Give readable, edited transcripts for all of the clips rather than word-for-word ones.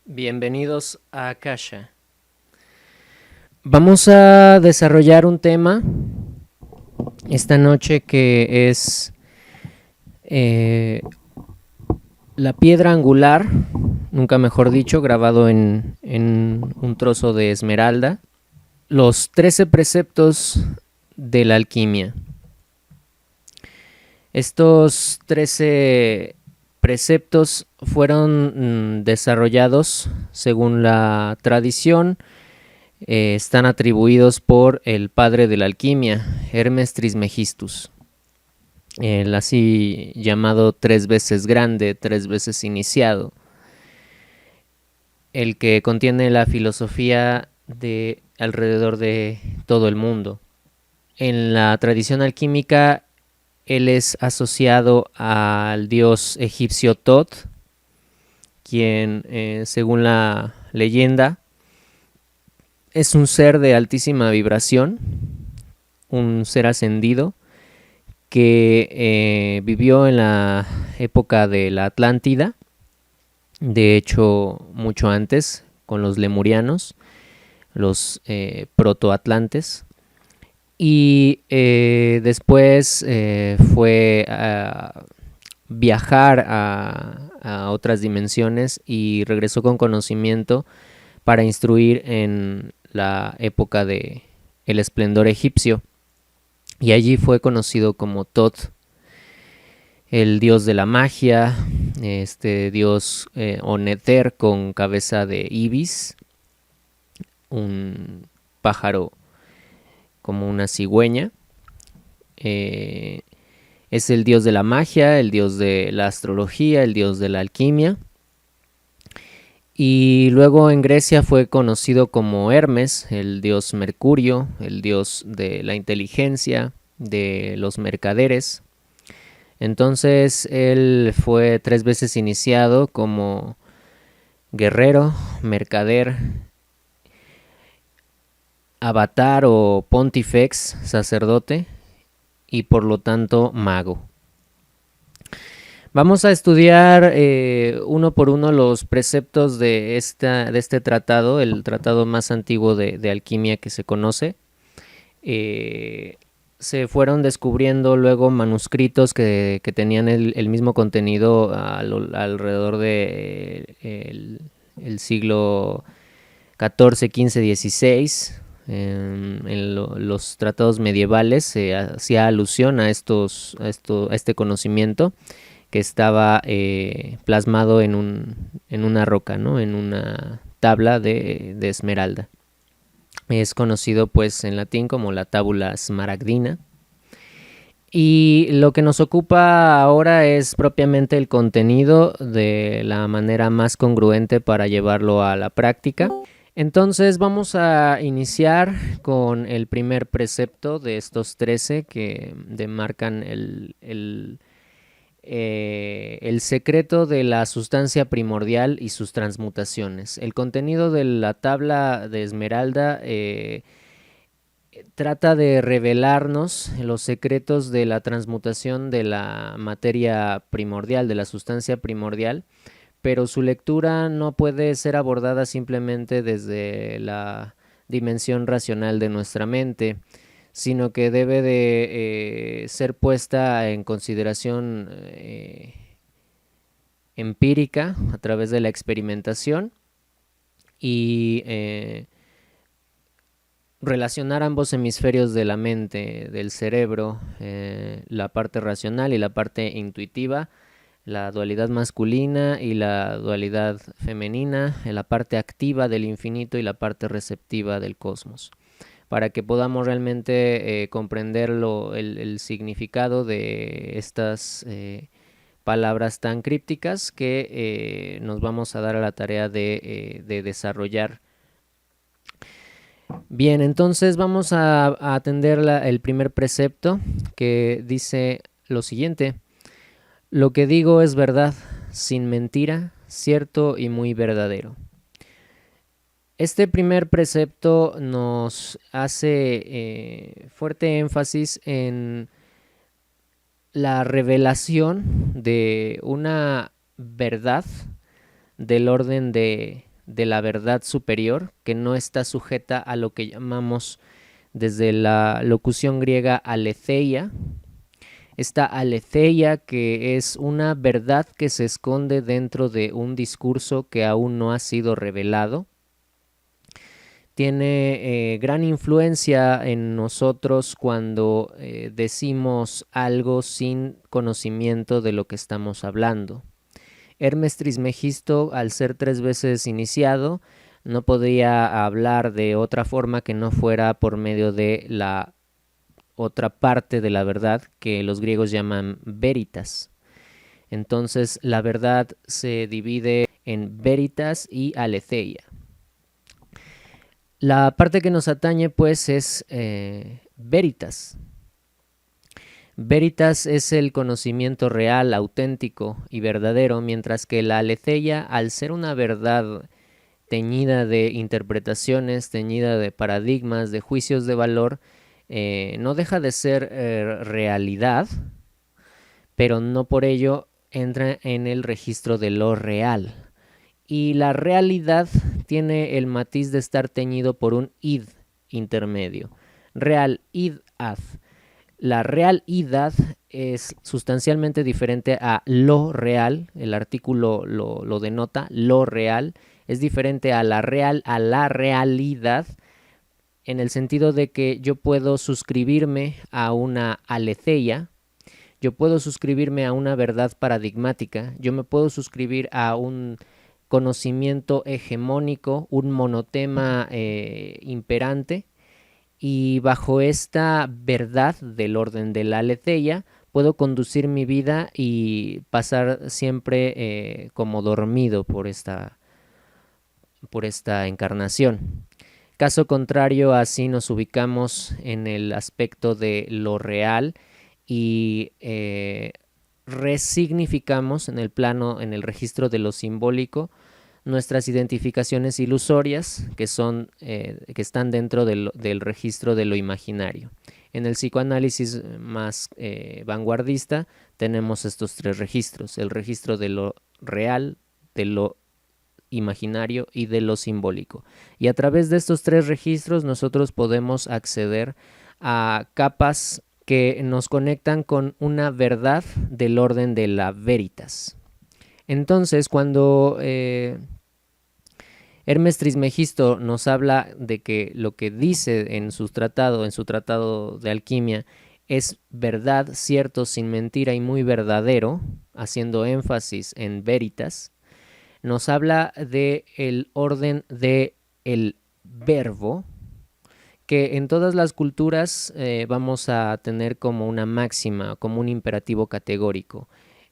Bienvenidos a Akasha. Vamos a desarrollar un tema esta noche que es la piedra angular, nunca mejor dicho, grabado en un trozo de esmeralda, los 13 preceptos de la alquimia. Estos 13 preceptos fueron desarrollados según la tradición. Están atribuidos por el padre de la alquimia, Hermes Trismegistus, el así llamado 3 veces grande, 3 veces iniciado, el que contiene la filosofía de alrededor de todo el mundo. En la tradición alquímica, él es asociado al dios egipcio Tot, quien, según la leyenda, es un ser de altísima vibración, un ser ascendido que vivió en la época de la Atlántida, de hecho mucho antes, con los lemurianos, los protoatlantes, y después fue a viajar a otras dimensiones y regresó con conocimiento para instruir en la época de el esplendor egipcio, y allí fue conocido como Tot, el dios de la magia, este dios Oneter con cabeza de ibis, un pájaro como una cigüeña. Es el dios de la magia, el dios de la astrología, el dios de la alquimia. Y luego en Grecia fue conocido como Hermes, el dios Mercurio, el dios de la inteligencia, de los mercaderes. Entonces él fue 3 veces iniciado como guerrero, mercader, avatar o pontifex, sacerdote, y por lo tanto mago. Vamos a estudiar uno por uno los preceptos de este tratado, el tratado más antiguo de alquimia que se conoce. Se fueron descubriendo luego manuscritos que tenían el mismo contenido alrededor de el siglo XIV, XV, XVI. Los tratados medievales se hacía alusión a este conocimiento que estaba plasmado en una roca, ¿no? En una tabla de esmeralda. Es conocido pues en latín como la tabula smaragdina. Y lo que nos ocupa ahora es propiamente el contenido de la manera más congruente para llevarlo a la práctica. Entonces vamos a iniciar con el primer precepto de estos 13 que demarcan el secreto de la sustancia primordial y sus transmutaciones. El contenido de la tabla de esmeralda trata de revelarnos los secretos de la transmutación de la materia primordial, de la sustancia primordial, pero su lectura no puede ser abordada simplemente desde la dimensión racional de nuestra mente, sino que debe de ser puesta en consideración empírica a través de la experimentación y relacionar ambos hemisferios de la mente, del cerebro, la parte racional y la parte intuitiva, la dualidad masculina y la dualidad femenina, la parte activa del infinito y la parte receptiva del cosmos, para que podamos realmente comprender el significado de estas palabras tan crípticas que nos vamos a dar a la tarea de desarrollar. Bien, entonces vamos a atender el primer precepto, que dice lo siguiente: lo que digo es verdad, sin mentira, cierto y muy verdadero. Este primer precepto nos hace fuerte énfasis en la revelación de una verdad del orden de de la verdad superior, que no está sujeta a lo que llamamos desde la locución griega aletheia. Esta aletheia, que es una verdad que se esconde dentro de un discurso que aún no ha sido revelado, tiene gran influencia en nosotros cuando decimos algo sin conocimiento de lo que estamos hablando. Hermes Trismegisto, al ser 3 veces iniciado, no podía hablar de otra forma que no fuera por medio de la otra parte de la verdad que los griegos llaman veritas. Entonces la verdad se divide en veritas y aletheia. La parte que nos atañe pues es veritas. Veritas es el conocimiento real, auténtico y verdadero, mientras que la aletheia, al ser una verdad teñida de interpretaciones, teñida de paradigmas, de juicios de valor, no deja de ser realidad, pero no por ello entra en el registro de lo real. Y la realidad tiene el matiz de estar teñido por un id intermedio. Real, id, ad. La realidad es sustancialmente diferente a lo real, el artículo lo denota, lo real, es diferente a la realidad, en el sentido de que yo puedo suscribirme a una aletheia, yo puedo suscribirme a una verdad paradigmática, yo me puedo suscribir a un conocimiento hegemónico, un monotema imperante, y bajo esta verdad del orden de la aletheia puedo conducir mi vida y pasar siempre como dormido por esta encarnación. Caso contrario, así nos ubicamos en el aspecto de lo real y resignificamos en el plano, en el registro de lo simbólico, nuestras identificaciones ilusorias que están dentro del registro de lo imaginario. En el psicoanálisis más vanguardista tenemos estos 3 registros: el registro de lo real, de lo imaginario y de lo simbólico. Y a través de estos 3 registros nosotros podemos acceder a capas que nos conectan con una verdad del orden de la veritas. Entonces, cuando Hermes Trismegisto nos habla de que lo que dice en su tratado de alquimia, es verdad, cierto, sin mentira y muy verdadero, haciendo énfasis en veritas, nos habla de el orden de el verbo, que en todas las culturas vamos a tener como una máxima, como un imperativo categórico.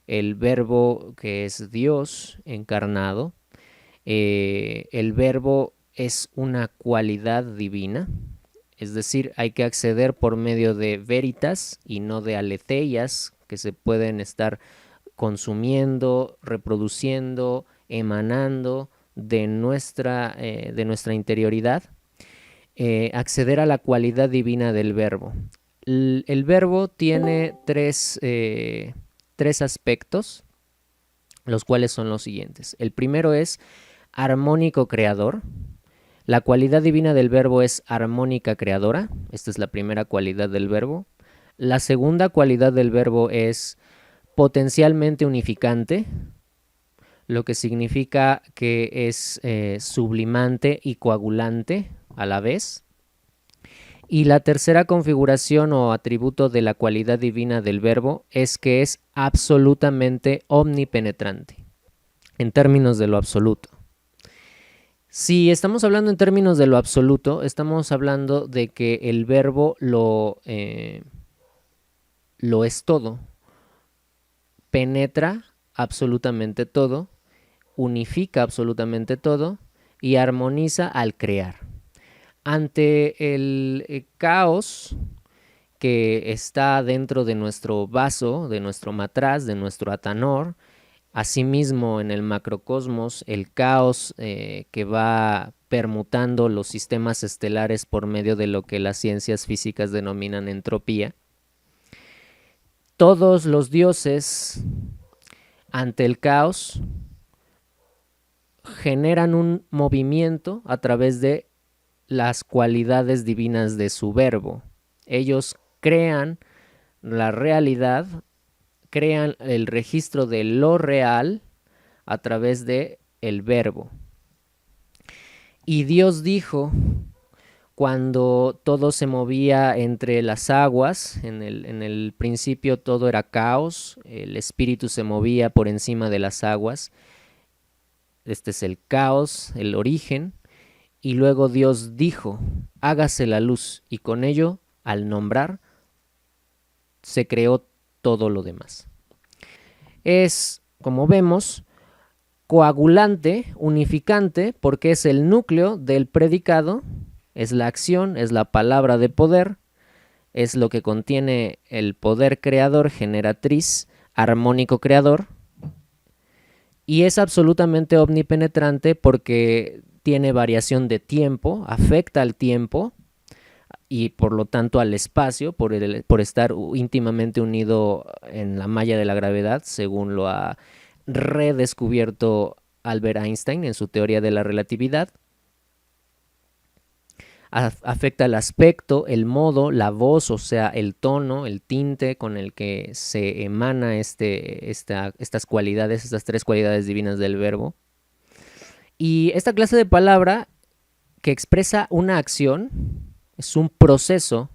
El verbo, que es Dios encarnado, el verbo es una cualidad divina, es decir, hay que acceder por medio de veritas y no de aletheias que se pueden estar consumiendo, reproduciendo, emanando de nuestra interioridad. Acceder a la cualidad divina del verbo. El verbo tiene tres aspectos, los cuales son los siguientes. El primero es armónico creador. La cualidad divina del verbo es armónica creadora. Esta es la primera cualidad del verbo. La segunda cualidad del verbo es potencialmente unificante, lo que significa que es sublimante y coagulante a la vez. Y la tercera configuración o atributo de la cualidad divina del verbo es que es absolutamente omnipenetrante, en términos de lo absoluto. Si estamos hablando en términos de lo absoluto, estamos hablando de que el verbo lo es todo, penetra absolutamente todo, unifica absolutamente todo y armoniza al crear. Ante el caos que está dentro de nuestro vaso, de nuestro matraz, de nuestro atanor, asimismo en el macrocosmos, el caos que va permutando los sistemas estelares por medio de lo que las ciencias físicas denominan entropía, todos los dioses ante el caos generan un movimiento a través de las cualidades divinas de su verbo. Ellos crean la realidad, crean el registro de lo real a través de el verbo. Y Dios dijo, cuando todo se movía entre las aguas, en el principio todo era caos, el espíritu se movía por encima de las aguas. Este es el caos, el origen. Y luego Dios dijo, hágase la luz, y con ello, al nombrar, se creó todo lo demás. Es, como vemos, coagulante, unificante, porque es el núcleo del predicado, es la acción, es la palabra de poder, es lo que contiene el poder creador, generatriz, armónico creador, y es absolutamente omnipenetrante porque tiene variación de tiempo, afecta al tiempo y por lo tanto al espacio, por estar íntimamente unido en la malla de la gravedad, según lo ha redescubierto Albert Einstein en su teoría de la relatividad. Afecta el aspecto, el modo, la voz, o sea, el tono, el tinte con el que se emana estas cualidades, estas tres cualidades divinas del verbo. Y esta clase de palabra que expresa una acción es un proceso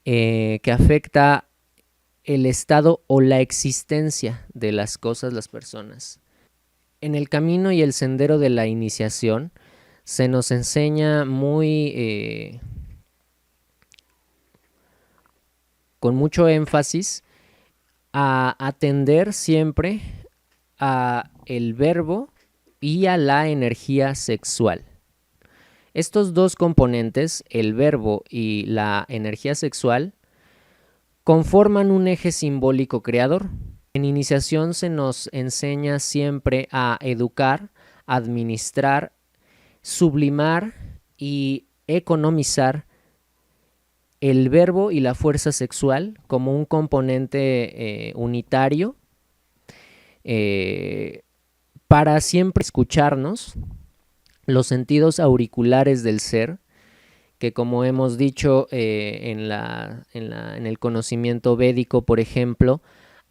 que afecta el estado o la existencia de las cosas, las personas. En el camino y el sendero de la iniciación se nos enseña con mucho énfasis a atender siempre a el verbo y a la energía sexual. Estos dos componentes, el verbo y la energía sexual, conforman un eje simbólico creador. En iniciación se nos enseña siempre a educar, administrar, sublimar y economizar el verbo y la fuerza sexual como un componente unitario para siempre escucharnos, los sentidos auriculares del ser, que como hemos dicho en el conocimiento védico, por ejemplo,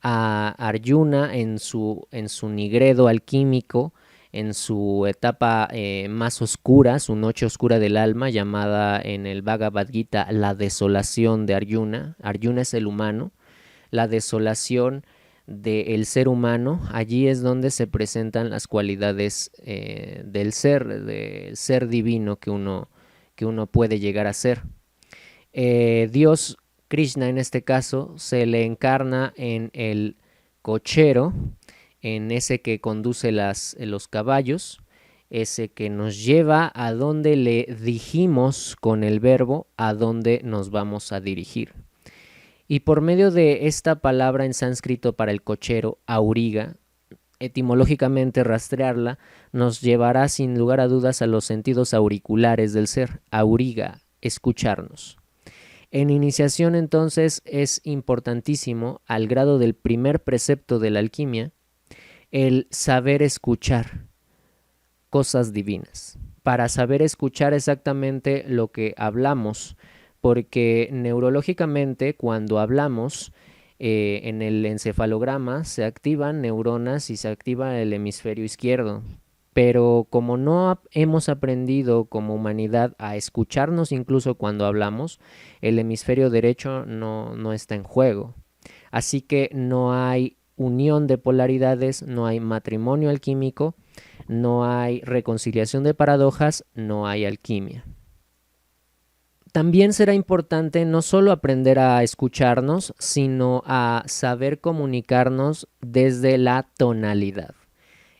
a Arjuna en su nigredo alquímico, en su etapa más oscura, su noche oscura del alma, llamada en el Bhagavad Gita la desolación de Arjuna. Arjuna es el humano, la desolación del ser humano. Allí es donde se presentan las cualidades del ser divino que uno puede llegar a ser. Dios, Krishna en este caso, se le encarna en el cochero, en ese que conduce los caballos, ese que nos lleva a donde le dijimos con el verbo a donde nos vamos a dirigir. Y por medio de esta palabra en sánscrito para el cochero, auriga, etimológicamente rastrearla, nos llevará sin lugar a dudas a los sentidos auriculares del ser, auriga, escucharnos. En iniciación entonces es importantísimo, al grado del primer precepto de la alquimia, el saber escuchar cosas divinas, para saber escuchar exactamente lo que hablamos, porque neurológicamente cuando hablamos en el encefalograma se activan neuronas y se activa el hemisferio izquierdo, pero como no hemos aprendido como humanidad a escucharnos incluso cuando hablamos, el hemisferio derecho no está en juego, así que no hay unión de polaridades, no hay matrimonio alquímico, no hay reconciliación de paradojas, no hay alquimia. También será importante no solo aprender a escucharnos, sino a saber comunicarnos desde la tonalidad.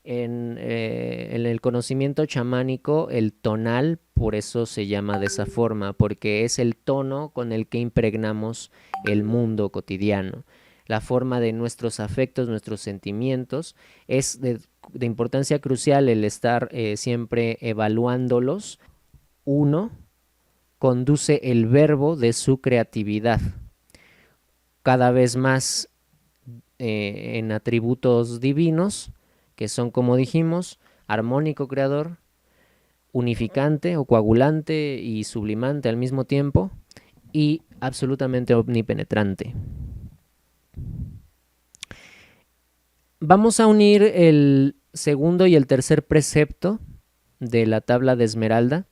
En el conocimiento chamánico, el tonal, por eso se llama de esa forma, porque es el tono con el que impregnamos el mundo cotidiano. La forma de nuestros afectos, nuestros sentimientos, es de importancia crucial el estar siempre evaluándolos. Uno conduce el verbo de su creatividad, cada vez más en atributos divinos, que son, como dijimos, armónico creador, unificante o coagulante y sublimante al mismo tiempo, y absolutamente omnipenetrante. Vamos a unir el segundo y el tercer precepto de la tabla de Esmeralda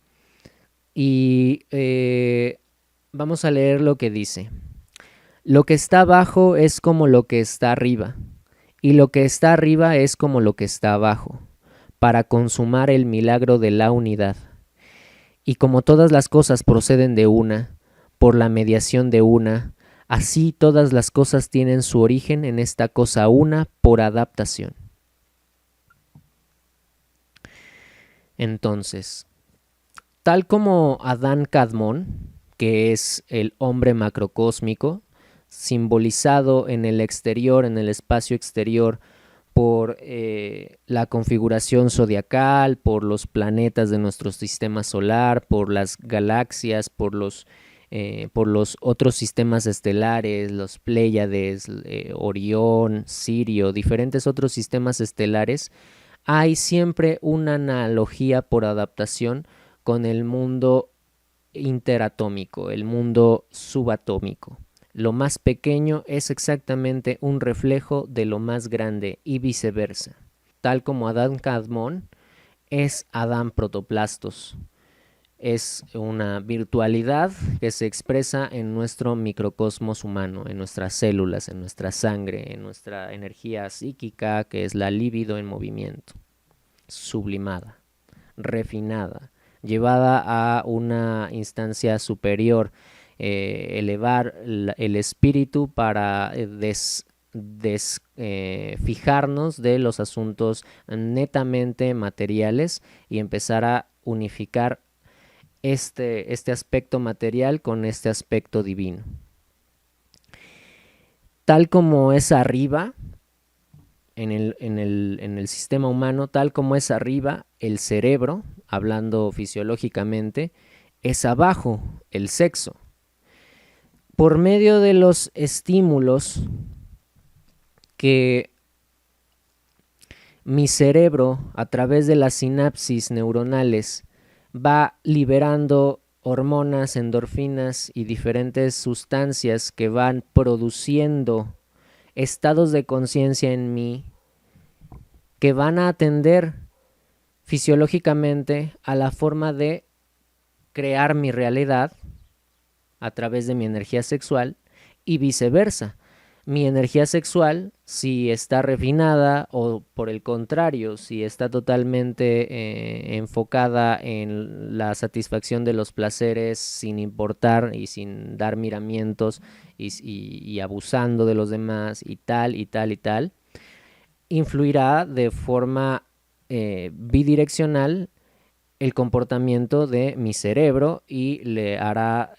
y vamos a leer lo que dice. Lo que está abajo es como lo que está arriba, y lo que está arriba es como lo que está abajo, para consumar el milagro de la unidad. Y como todas las cosas proceden de una, por la mediación de una, así todas las cosas tienen su origen en esta cosa una por adaptación. Entonces, tal como Adán Kadmon, que es el hombre macrocósmico, simbolizado en el exterior, en el espacio exterior, por la configuración zodiacal, por los planetas de nuestro sistema solar, por las galaxias, por los otros sistemas estelares, los Pléyades, Orión, Sirio, diferentes otros sistemas estelares, hay siempre una analogía por adaptación con el mundo interatómico, el mundo subatómico. Lo más pequeño es exactamente un reflejo de lo más grande y viceversa. Tal como Adán Kadmon es Adán Protoplastos. Es una virtualidad que se expresa en nuestro microcosmos humano, en nuestras células, en nuestra sangre, en nuestra energía psíquica, que es la libido en movimiento, sublimada, refinada, llevada a una instancia superior, elevar el espíritu para fijarnos de los asuntos netamente materiales y empezar a unificar este aspecto material con este aspecto divino. Tal como es arriba, en el sistema humano, tal como es arriba, el cerebro, hablando fisiológicamente, es abajo, el sexo. Por medio de los estímulos que mi cerebro, a través de las sinapsis neuronales, va liberando hormonas, endorfinas y diferentes sustancias que van produciendo estados de conciencia en mí que van a atender fisiológicamente a la forma de crear mi realidad a través de mi energía sexual y viceversa. Mi energía sexual, si está refinada o por el contrario, si está totalmente enfocada en la satisfacción de los placeres sin importar y sin dar miramientos y abusando de los demás y tal y tal y tal, influirá de forma bidireccional el comportamiento de mi cerebro y le hará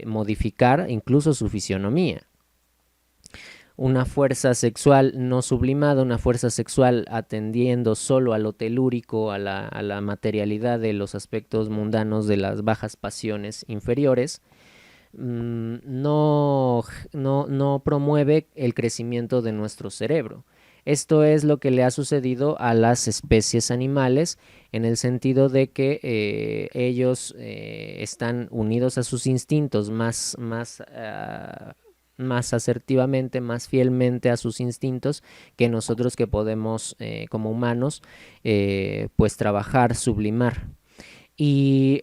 modificar incluso su fisionomía. Una fuerza sexual no sublimada, una fuerza sexual atendiendo solo a lo telúrico, a la materialidad de los aspectos mundanos de las bajas pasiones inferiores, no promueve el crecimiento de nuestro cerebro. Esto es lo que le ha sucedido a las especies animales, en el sentido de que ellos están unidos a sus instintos más asertivamente, más fielmente a sus instintos que nosotros, que podemos como humanos pues trabajar, sublimar. Y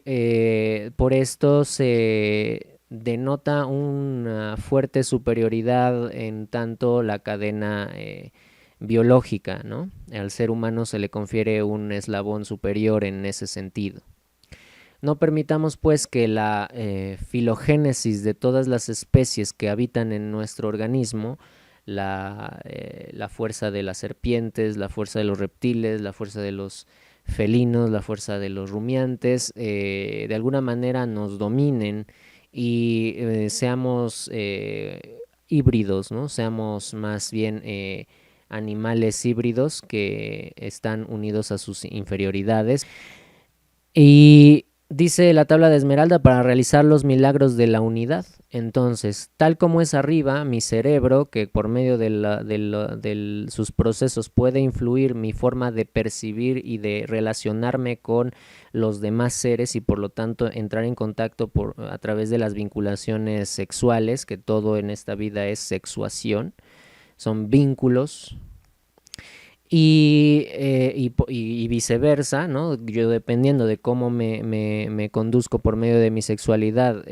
por esto se denota una fuerte superioridad en tanto la cadena biológica, ¿no? Al ser humano se le confiere un eslabón superior en ese sentido. No permitamos pues que la filogénesis de todas las especies que habitan en nuestro organismo, la fuerza de las serpientes, la fuerza de los reptiles, la fuerza de los felinos, la fuerza de los rumiantes, de alguna manera nos dominen y seamos híbridos, ¿no? Seamos más bien animales híbridos que están unidos a sus inferioridades. Y Dice la tabla de Esmeralda para realizar los milagros de la unidad. Entonces, tal como es arriba, mi cerebro, que por medio de sus procesos puede influir mi forma de percibir y de relacionarme con los demás seres y por lo tanto entrar en contacto a través de las vinculaciones sexuales, que todo en esta vida es sexuación, son vínculos, y viceversa, ¿no? Yo dependiendo de cómo me conduzco por medio de mi sexualidad,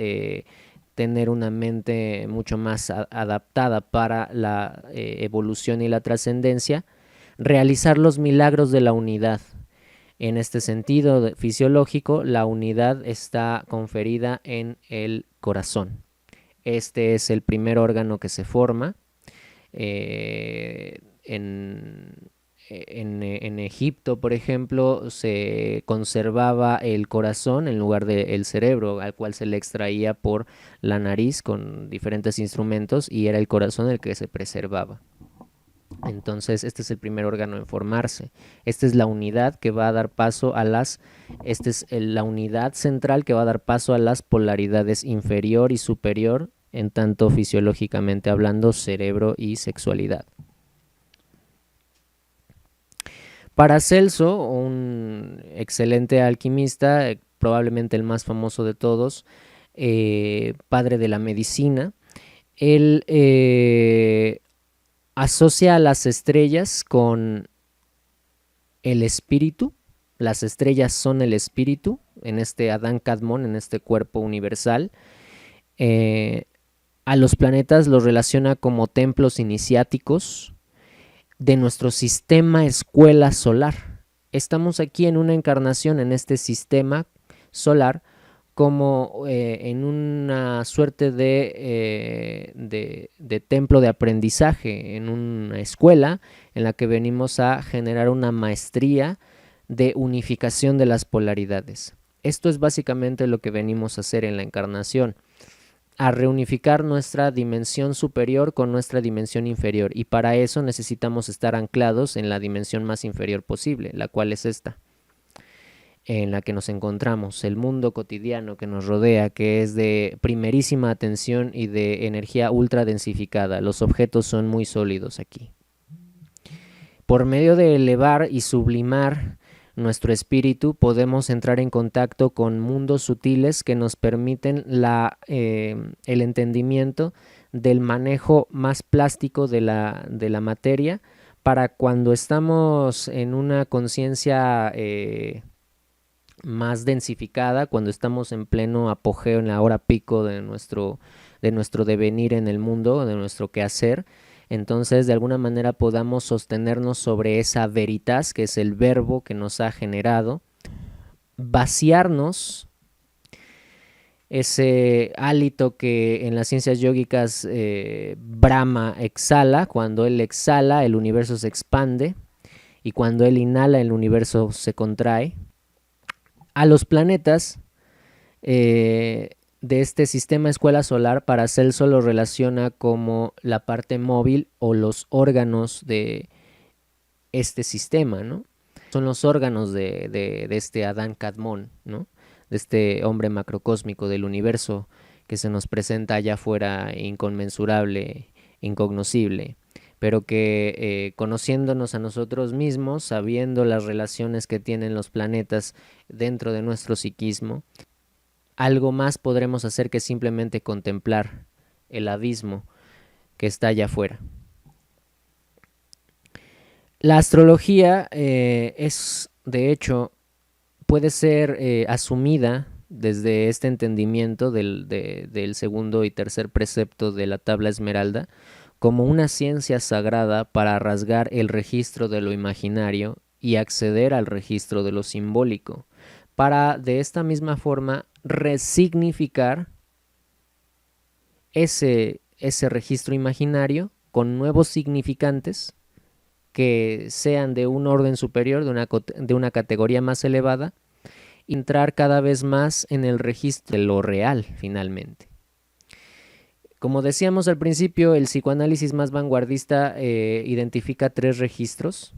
tener una mente mucho más adaptada para la evolución y la trascendencia, realizar los milagros de la unidad. En este sentido fisiológico, la unidad está conferida en el corazón. Este es el primer órgano que se forma en Egipto, por ejemplo, se conservaba el corazón en lugar del cerebro, al cual se le extraía por la nariz con diferentes instrumentos y era el corazón el que se preservaba. Entonces, este es el primer órgano en formarse. Esta es la unidad que va a dar paso a esta es la unidad central que va a dar paso a las polaridades inferior y superior, en tanto fisiológicamente hablando, cerebro y sexualidad. Paracelso, un excelente alquimista, probablemente el más famoso de todos, padre de la medicina, él asocia a las estrellas con el espíritu. Las estrellas son el espíritu en este Adán Kadmon, en este cuerpo universal. A los planetas los relaciona como templos iniciáticos de nuestro sistema escuela solar. Estamos aquí en una encarnación en este sistema solar como en una suerte de templo de aprendizaje, en una escuela en la que venimos a generar una maestría de unificación de las polaridades. Esto es básicamente lo que venimos a hacer en la encarnación, a reunificar nuestra dimensión superior con nuestra dimensión inferior, y para eso necesitamos estar anclados en la dimensión más inferior posible, la cual es esta, en la que nos encontramos, el mundo cotidiano que nos rodea, que es de primerísima atención y de energía ultra densificada. Los objetos son muy sólidos aquí. Por medio de elevar y sublimar nuestro espíritu, podemos entrar en contacto con mundos sutiles que nos permiten el entendimiento del manejo más plástico de la materia, para cuando estamos en una conciencia más densificada, cuando estamos en pleno apogeo, en la hora pico de nuestro devenir en el mundo, de nuestro quehacer. Entonces, de alguna manera podamos sostenernos sobre esa veritas, que es el verbo que nos ha generado, vaciarnos, ese hálito que en las ciencias yógicas Brahma exhala. Cuando él exhala, el universo se expande, y cuando él inhala, el universo se contrae. A los planetas de este sistema escuela solar, Paracelso lo relaciona como la parte móvil o los órganos de este sistema, ¿no? Son los órganos de este Adán Kadmon, ¿no? De este hombre macrocósmico del universo que se nos presenta allá afuera, inconmensurable, incognoscible, pero que conociéndonos a nosotros mismos, sabiendo las relaciones que tienen los planetas dentro de nuestro psiquismo, algo más podremos hacer que simplemente contemplar el abismo que está allá afuera. La astrología es, de hecho, puede ser asumida desde este entendimiento del segundo y tercer precepto de la tabla Esmeralda como una ciencia sagrada para rasgar el registro de lo imaginario y acceder al registro de lo simbólico, para de esta misma forma resignificar ese registro imaginario con nuevos significantes que sean de un orden superior, de una categoría más elevada, entrar cada vez más en el registro de lo real, finalmente. Como decíamos al principio, el psicoanálisis más vanguardista identifica 3 registros: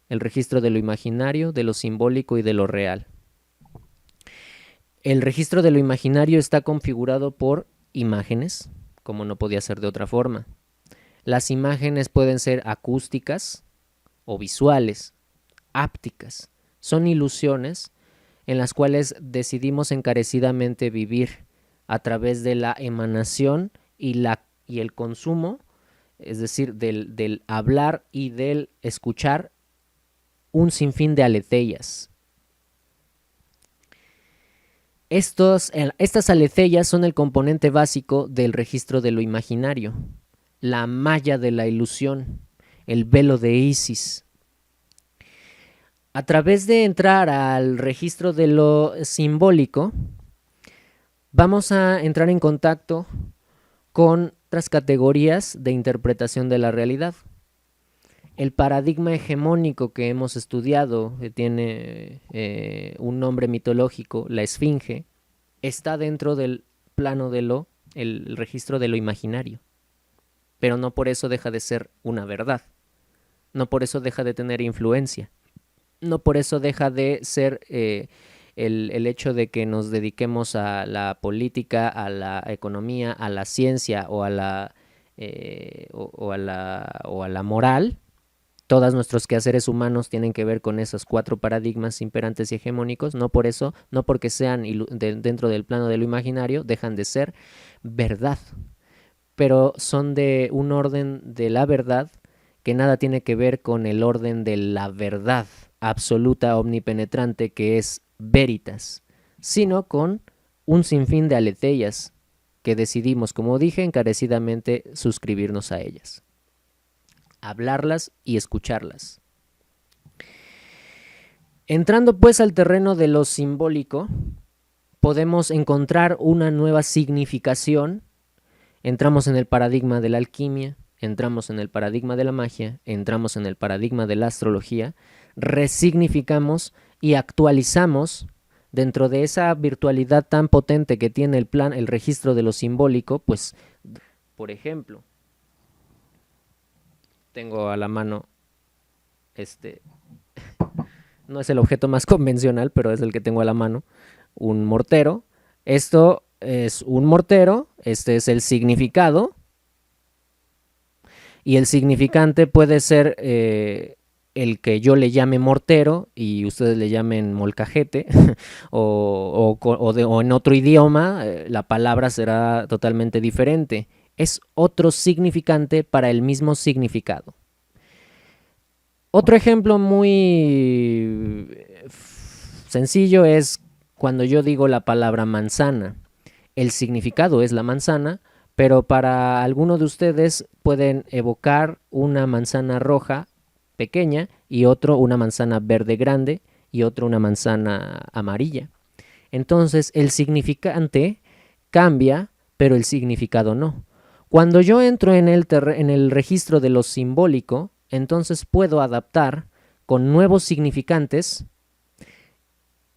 el registro de lo imaginario, de lo simbólico y de lo real. El registro de lo imaginario está configurado por imágenes, como no podía ser de otra forma. Las imágenes pueden ser acústicas o visuales, ápticas. Son ilusiones en las cuales decidimos encarecidamente vivir a través de la emanación y el consumo, es decir, del hablar y del escuchar un sinfín de aletheías. Estas aletheías son el componente básico del registro de lo imaginario, la malla de la ilusión, el velo de Isis. A través de entrar al registro de lo simbólico, vamos a entrar en contacto con otras categorías de interpretación de la realidad. El paradigma hegemónico que hemos estudiado, que tiene un nombre mitológico, la esfinge, está dentro del plano de el registro de lo imaginario. Pero no por eso deja de ser una verdad. No por eso deja de tener influencia. No por eso deja de ser el hecho de que nos dediquemos a la política, a la economía, a la ciencia o a la moral. Todos nuestros quehaceres humanos tienen que ver con esos 4 paradigmas imperantes y hegemónicos. No por eso, no porque sean dentro del plano de lo imaginario, dejan de ser verdad. Pero son de un orden de la verdad que nada tiene que ver con el orden de la verdad absoluta, omnipenetrante, que es veritas, sino con un sinfín de aletheías que decidimos, como dije, encarecidamente suscribirnos a ellas, hablarlas y escucharlas. Entrando pues al terreno de lo simbólico, podemos encontrar una nueva significación. Entramos en el paradigma de la alquimia, entramos en el paradigma de la magia, entramos en el paradigma de la astrología, resignificamos y actualizamos dentro de esa virtualidad tan potente que tiene el registro de lo simbólico. Pues, por ejemplo, tengo a la mano no es el objeto más convencional, pero es el que tengo a la mano, un mortero. Esto es un mortero, este es el significado, y el significante puede ser el que yo le llame mortero y ustedes le llamen molcajete, o en otro idioma la palabra será totalmente diferente. Es otro significante para el mismo significado. Otro ejemplo muy sencillo es cuando yo digo la palabra manzana. El significado es la manzana, pero para algunos de ustedes pueden evocar una manzana roja pequeña y otro una manzana verde grande y otro una manzana amarilla. Entonces el significante cambia, pero el significado no. Cuando yo entro en el registro de lo simbólico, entonces puedo adaptar con nuevos significantes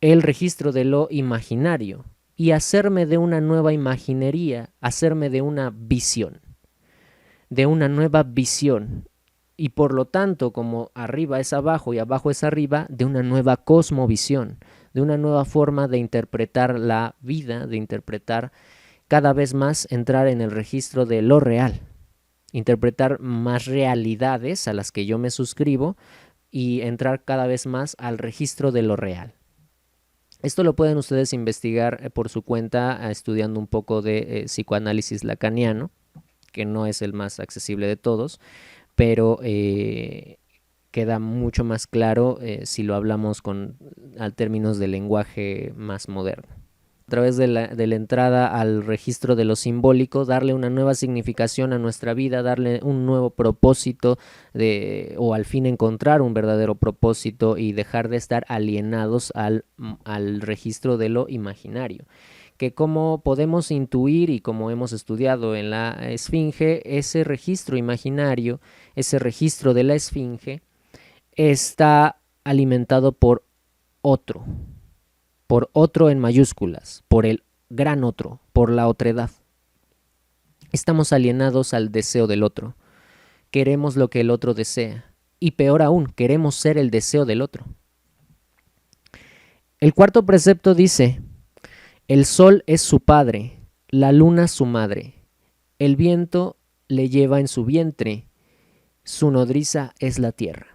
el registro de lo imaginario y hacerme de una nueva imaginería, hacerme de una visión, de una nueva visión. Y por lo tanto, como arriba es abajo y abajo es arriba, de una nueva cosmovisión, de una nueva forma de interpretar la vida, de interpretar cada vez más, entrar en el registro de lo real, interpretar más realidades a las que yo me suscribo y entrar cada vez más al registro de lo real. Esto lo pueden ustedes investigar por su cuenta estudiando un poco de psicoanálisis lacaniano, que no es el más accesible de todos, pero queda mucho más claro si lo hablamos al términos del lenguaje más moderno. A través de la entrada al registro de lo simbólico, darle una nueva significación a nuestra vida, darle un nuevo propósito o al fin encontrar un verdadero propósito y dejar de estar alienados al registro de lo imaginario. Que como podemos intuir y como hemos estudiado en la esfinge, ese registro imaginario, ese registro de la esfinge, está alimentado por otro en mayúsculas, por el gran otro, por la otredad. Estamos alienados al deseo del otro. Queremos lo que el otro desea. Y peor aún, queremos ser el deseo del otro. El cuarto precepto dice: El sol es su padre, la luna su madre, el viento le lleva en su vientre, su nodriza es la tierra.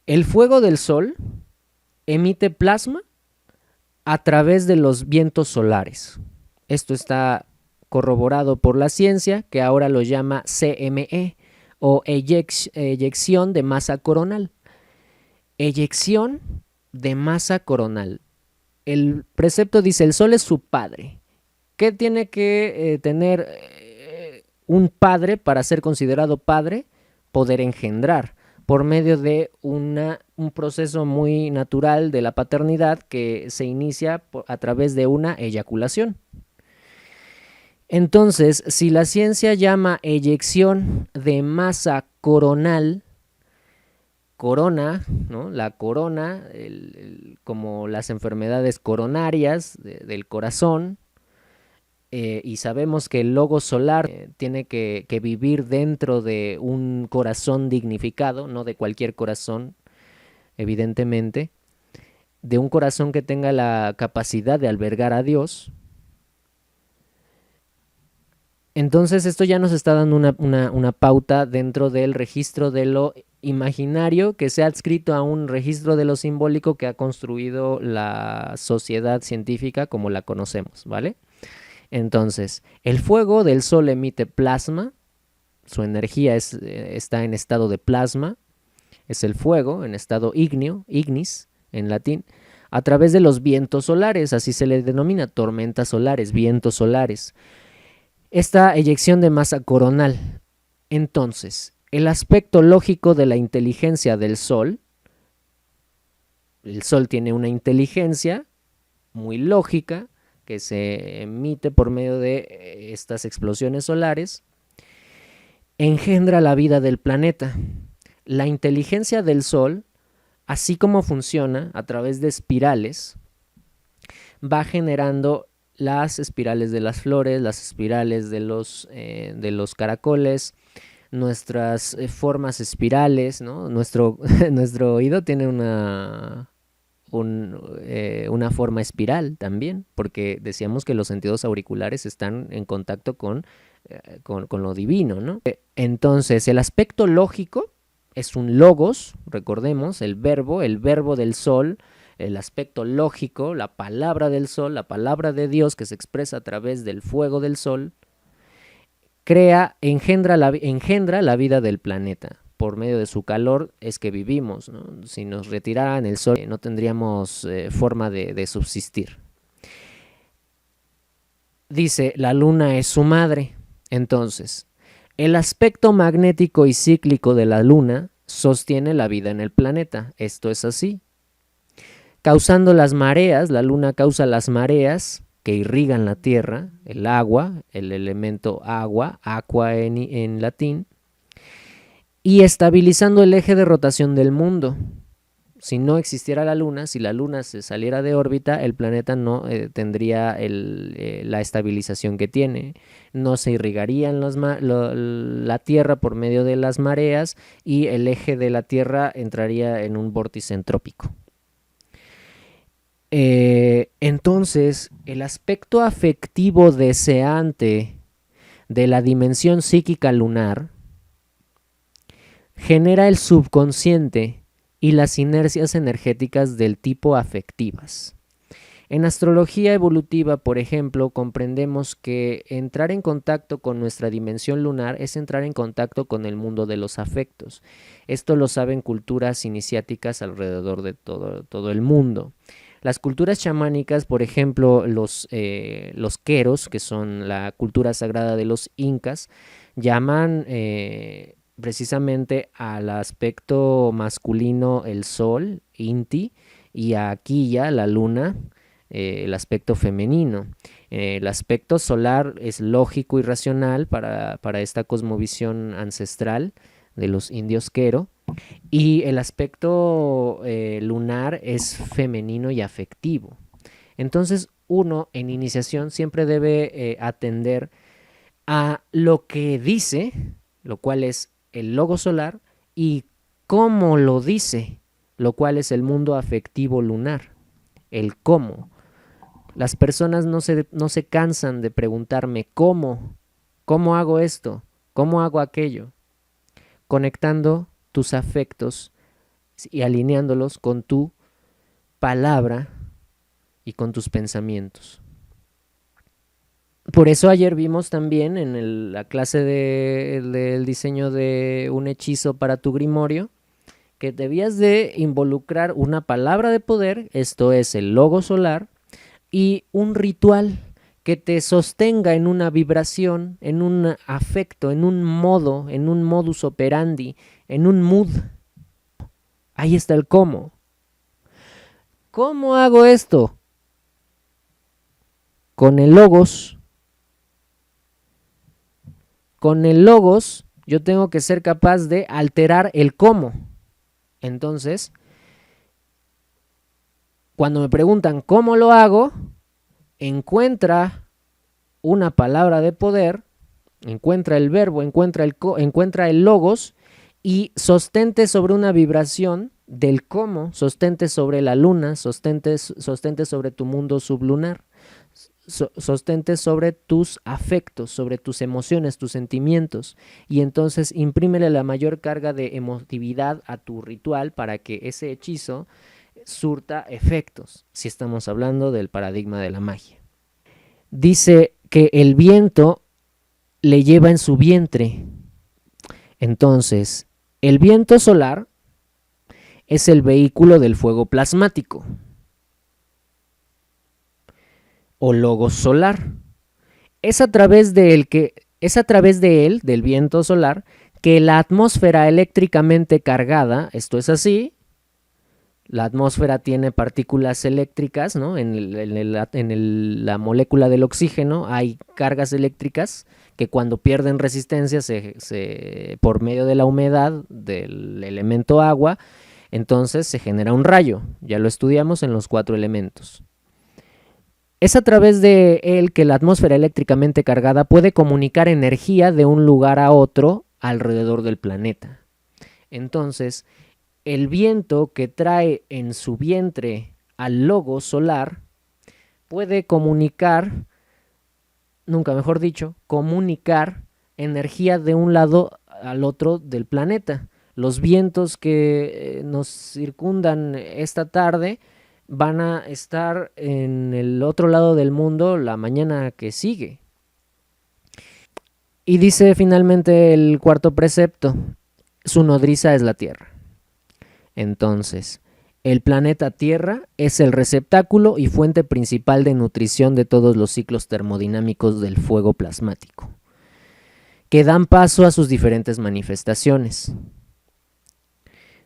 El fuego del sol emite plasma a través de los vientos solares. Esto está corroborado por la ciencia, que ahora lo llama CME o eyección de masa coronal. Eyección de masa coronal. El precepto dice, el sol es su padre. ¿Qué tiene que tener un padre para ser considerado padre? Poder engendrar por medio de un proceso muy natural de la paternidad que se inicia a través de una eyaculación. Entonces, si la ciencia llama eyección de masa coronal, corona, ¿no? La corona, como las enfermedades coronarias del corazón, y sabemos que el logo solar tiene que vivir dentro de un corazón dignificado, no de cualquier corazón, evidentemente, de un corazón que tenga la capacidad de albergar a Dios. Entonces esto ya nos está dando una pauta dentro del registro de lo imaginario que se ha adscrito a un registro de lo simbólico que ha construido la sociedad científica como la conocemos, ¿vale? Entonces, el fuego del sol emite plasma, su energía está en estado de plasma, es el fuego en estado ígneo, ignis en latín, a través de los vientos solares, así se les denomina, tormentas solares, vientos solares. Esta eyección de masa coronal. Entonces, el aspecto lógico de la inteligencia del sol, el sol tiene una inteligencia muy lógica, que se emite por medio de estas explosiones solares, engendra la vida del planeta. La inteligencia del Sol, así como funciona a través de espirales, va generando las espirales de las flores, las espirales de los caracoles, nuestras formas espirales, ¿no? Nuestro oído tiene una forma espiral también, porque decíamos que los sentidos auriculares están en contacto con lo divino, ¿no? Entonces, el aspecto lógico es un logos, recordemos, el verbo del sol, el aspecto lógico, la palabra del sol, la palabra de Dios que se expresa a través del fuego del sol, engendra la vida del planeta. Por medio de su calor es que vivimos, ¿no? Si nos retiraran el sol no tendríamos forma de subsistir. Dice, la luna es su madre. Entonces, el aspecto magnético y cíclico de la luna sostiene la vida en el planeta. Esto es así. Causando las mareas, la luna causa las mareas que irrigan la tierra, el agua, el elemento agua, aqua en latín, y estabilizando el eje de rotación del mundo. Si no existiera la luna, si la luna se saliera de órbita, el planeta no tendría la estabilización que tiene. No se irrigaría la Tierra por medio de las mareas y el eje de la Tierra entraría en un vórtice entrópico. Entonces, el aspecto afectivo deseante de la dimensión psíquica lunar genera el subconsciente y las inercias energéticas del tipo afectivas. En astrología evolutiva, por ejemplo, comprendemos que entrar en contacto con nuestra dimensión lunar es entrar en contacto con el mundo de los afectos. Esto lo saben culturas iniciáticas alrededor de todo el mundo. Las culturas chamánicas, por ejemplo, los queros, que son la cultura sagrada de los incas, llaman precisamente al aspecto masculino el sol, Inti, y a Quilla, la luna, el aspecto femenino. El aspecto solar es lógico y racional para esta cosmovisión ancestral de los indios quero, y el aspecto lunar es femenino y afectivo. Entonces uno en iniciación siempre debe atender a lo que dice, lo cual es el logo solar, y cómo lo dice, lo cual es el mundo afectivo lunar, el cómo. Las personas no se cansan de preguntarme cómo hago esto, cómo hago aquello, conectando tus afectos y alineándolos con tu palabra y con tus pensamientos. Por eso ayer vimos también en la clase del diseño de un hechizo para tu grimorio que debías de involucrar una palabra de poder, esto es el logo solar, y un ritual que te sostenga en una vibración, en un afecto, en un modo, en un modus operandi, en un mood. Ahí está el cómo. ¿Cómo hago esto? Con el logos. Con el logos yo tengo que ser capaz de alterar el cómo. Entonces, cuando me preguntan cómo lo hago, encuentra una palabra de poder, encuentra el verbo, encuentra el logos y sostente sobre una vibración del cómo, sostente sobre la luna, sostente sobre tu mundo sublunar, sostente sobre tus afectos, sobre tus emociones, tus sentimientos, y entonces imprímele la mayor carga de emotividad a tu ritual para que ese hechizo surta efectos, si estamos hablando del paradigma de la magia. Dice que el viento le lleva en su vientre. Entonces, el viento solar es el vehículo del fuego plasmático o logos solar. Es a través de él, del viento solar, que la atmósfera eléctricamente cargada, esto es así, la atmósfera tiene partículas eléctricas, ¿no? La molécula del oxígeno hay cargas eléctricas que cuando pierden resistencia por medio de la humedad del elemento agua, entonces se genera un rayo. Ya lo estudiamos en los 4 elementos. Es a través de él que la atmósfera eléctricamente cargada puede comunicar energía de un lugar a otro alrededor del planeta. Entonces, el viento que trae en su vientre al logo solar puede comunicar, nunca mejor dicho, comunicar energía de un lado al otro del planeta. Los vientos que nos circundan esta tarde van a estar en el otro lado del mundo la mañana que sigue. Y dice finalmente el 4º precepto, su nodriza es la Tierra. Entonces, el planeta Tierra es el receptáculo y fuente principal de nutrición de todos los ciclos termodinámicos del fuego plasmático, que dan paso a sus diferentes manifestaciones.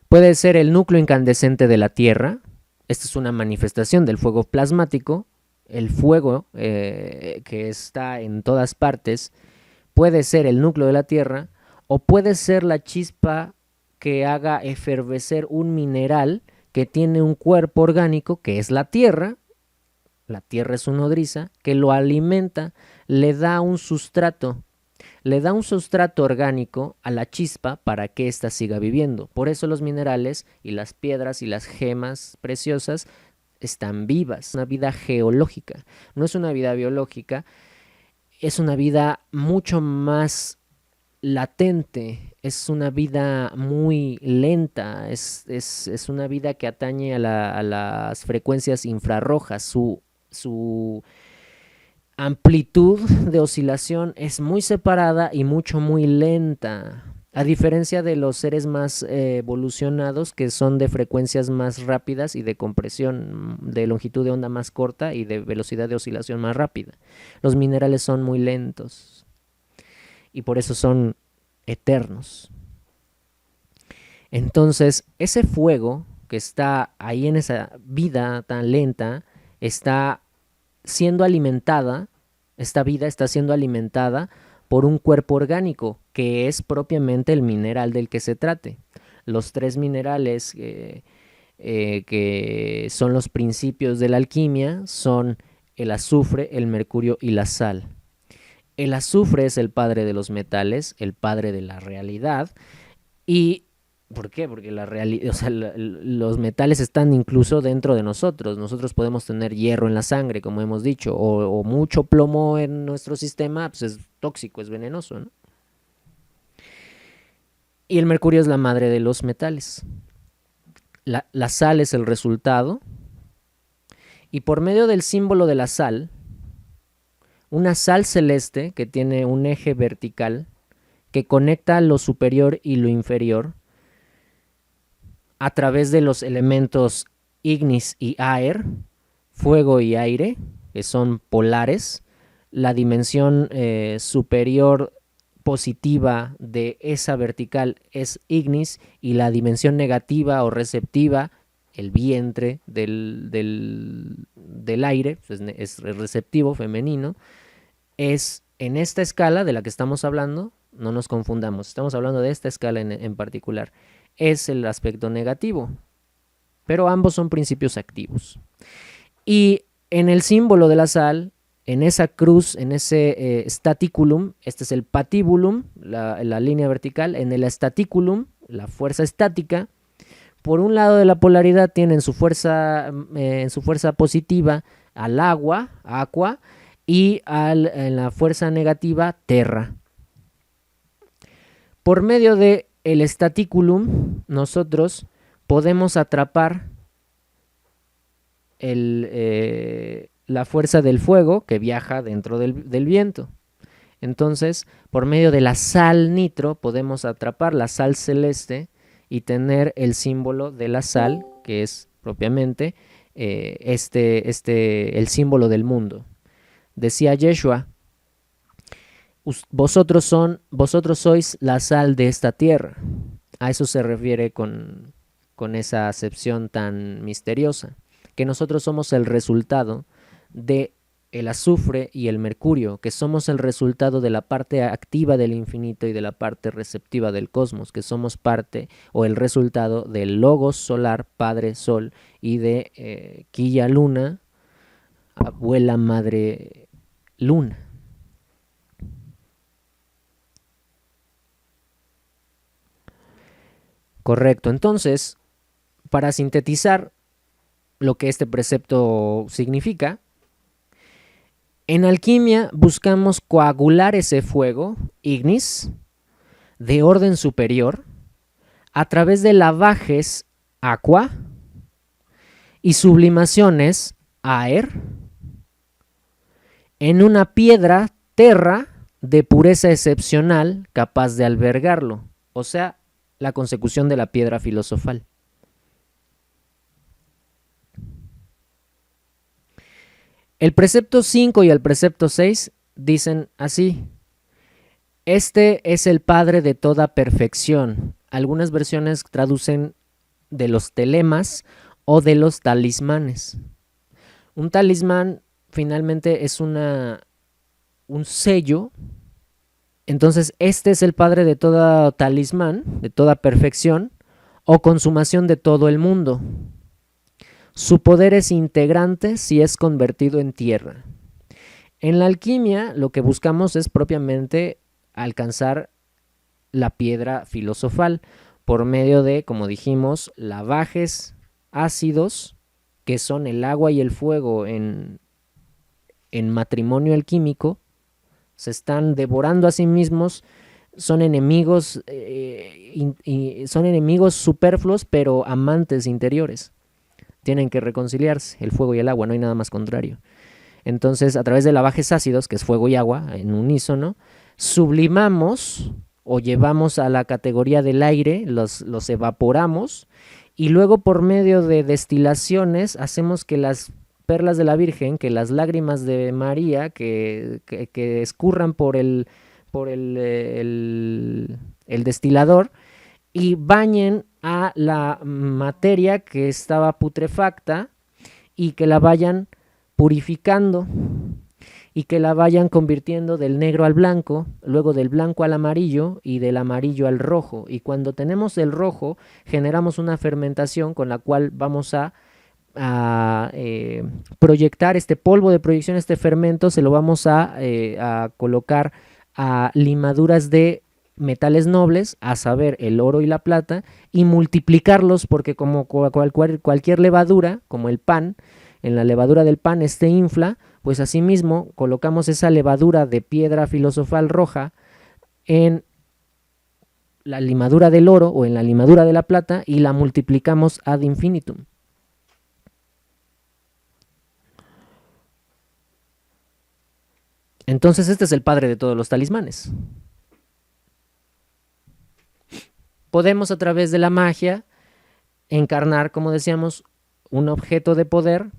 Puede ser el núcleo incandescente de la Tierra. Esta es una manifestación del fuego plasmático. El fuego que está en todas partes puede ser el núcleo de la Tierra o puede ser la chispa que haga efervecer un mineral que tiene un cuerpo orgánico que es la Tierra. La Tierra es su nodriza, que lo alimenta, le da un sustrato orgánico a la chispa para que ésta siga viviendo. Por eso los minerales y las piedras y las gemas preciosas están vivas. Una vida geológica, no es una vida biológica, es una vida mucho más latente, es una vida muy lenta, es una vida que atañe a las frecuencias infrarrojas. Su amplitud de oscilación es muy separada y muy lenta, a diferencia de los seres más evolucionados, que son de frecuencias más rápidas y de compresión, de longitud de onda más corta y de velocidad de oscilación más rápida. Los minerales son muy lentos y por eso son eternos. Entonces, ese fuego que está ahí en esa vida tan lenta está siendo alimentada, esta vida está siendo alimentada por un cuerpo orgánico que es propiamente el mineral del que se trate. Los 3 minerales que son los principios de la alquimia son el azufre, el mercurio y la sal. El azufre es el padre de los metales, el padre de la realidad, y ¿Por qué? Porque o sea, los metales están incluso dentro de nosotros. Nosotros podemos tener hierro en la sangre, como hemos dicho, o mucho plomo en nuestro sistema, pues es tóxico, es venenoso, ¿no? Y el mercurio es la madre de los metales. La sal es el resultado. Y por medio del símbolo de la sal, una sal celeste que tiene un eje vertical que conecta lo superior y lo inferior a través de los elementos ignis y aer, fuego y aire, que son polares. La dimensión superior positiva de esa vertical es ignis y la dimensión negativa o receptiva, el vientre del aire, pues es receptivo, femenino, es en esta escala de la que estamos hablando. No nos confundamos, estamos hablando de esta escala en particular. Es el aspecto negativo, pero ambos son principios activos. Y en el símbolo de la sal, en esa cruz, en ese staticulum, este es el patibulum, la línea vertical, en el staticulum, la fuerza estática, por un lado de la polaridad tienen en su fuerza positiva al agua, aqua, y en la fuerza negativa, terra. Por medio de el staticulum, nosotros podemos atrapar la fuerza del fuego que viaja dentro del viento. Entonces, por medio de la sal nitro, podemos atrapar la sal celeste y tener el símbolo de la sal, que es propiamente el símbolo del mundo. Decía Yeshua: vosotros sois la sal de esta tierra. A eso se refiere con esa acepción tan misteriosa, que nosotros somos el resultado de el azufre y el mercurio, que somos el resultado de la parte activa del infinito y de la parte receptiva del cosmos, que somos parte o el resultado del logos solar, padre sol, y de Quilla luna, abuela madre luna. Correcto. Entonces, para sintetizar lo que este precepto significa, en alquimia buscamos coagular ese fuego, ignis, de orden superior, a través de lavajes, aqua, y sublimaciones, aer, en una piedra, terra, de pureza excepcional, capaz de albergarlo. O sea, la consecución de la piedra filosofal. El precepto 5 y el precepto 6 dicen así: este es el padre de toda perfección. Algunas versiones traducen de los telemas o de los talismanes. Un talismán finalmente es un sello. Entonces, este es el padre de todo talismán, de toda perfección o consumación de todo el mundo. Su poder es integrante si es convertido en tierra. En la alquimia, lo que buscamos es propiamente alcanzar la piedra filosofal por medio de, como dijimos, lavajes ácidos, que son el agua y el fuego en matrimonio alquímico. Se están devorando a sí mismos, son enemigos, son enemigos superfluos, pero amantes interiores. Tienen que reconciliarse, el fuego y el agua, no hay nada más contrario. Entonces, a través de lavajes ácidos, que es fuego y agua, en unísono, sublimamos o llevamos a la categoría del aire, los evaporamos, y luego por medio de destilaciones hacemos que las perlas de la Virgen, que las lágrimas de María, que escurran por el destilador y bañen a la materia que estaba putrefacta y que la vayan purificando y que la vayan convirtiendo del negro al blanco, luego del blanco al amarillo y del amarillo al rojo. Y cuando tenemos el rojo, generamos una fermentación con la cual vamos a proyectar este polvo de proyección, este fermento, se lo vamos a colocar a limaduras de metales nobles, a saber, el oro y la plata, y multiplicarlos, porque como cualquier levadura, como el pan, en la levadura del pan infla, pues asimismo colocamos esa levadura de piedra filosofal roja en la limadura del oro o en la limadura de la plata y la multiplicamos ad infinitum. Entonces este es el padre de todos los talismanes. Podemos a través de la magia encarnar, como decíamos, un objeto de poder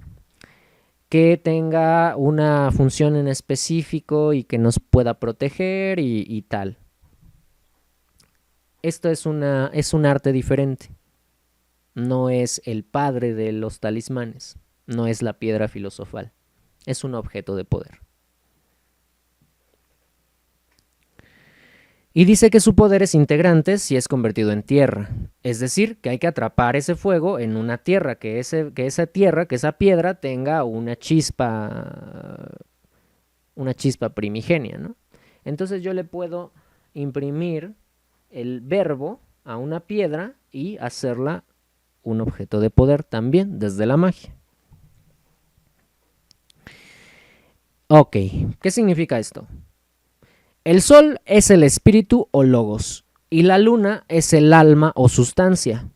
que tenga una función en específico y que nos pueda proteger y tal. Esto es un arte diferente. No es el padre de los talismanes, no es la piedra filosofal, es un objeto de poder. Y dice que su poder es integrante si es convertido en tierra. Es decir, que hay que atrapar ese fuego en una tierra, que esa piedra tenga una chispa primigenia, ¿no? Entonces yo le puedo imprimir el verbo a una piedra y hacerla un objeto de poder también desde la magia. Ok, ¿qué significa esto? El sol es el espíritu o logos y la luna es el alma o sustancia.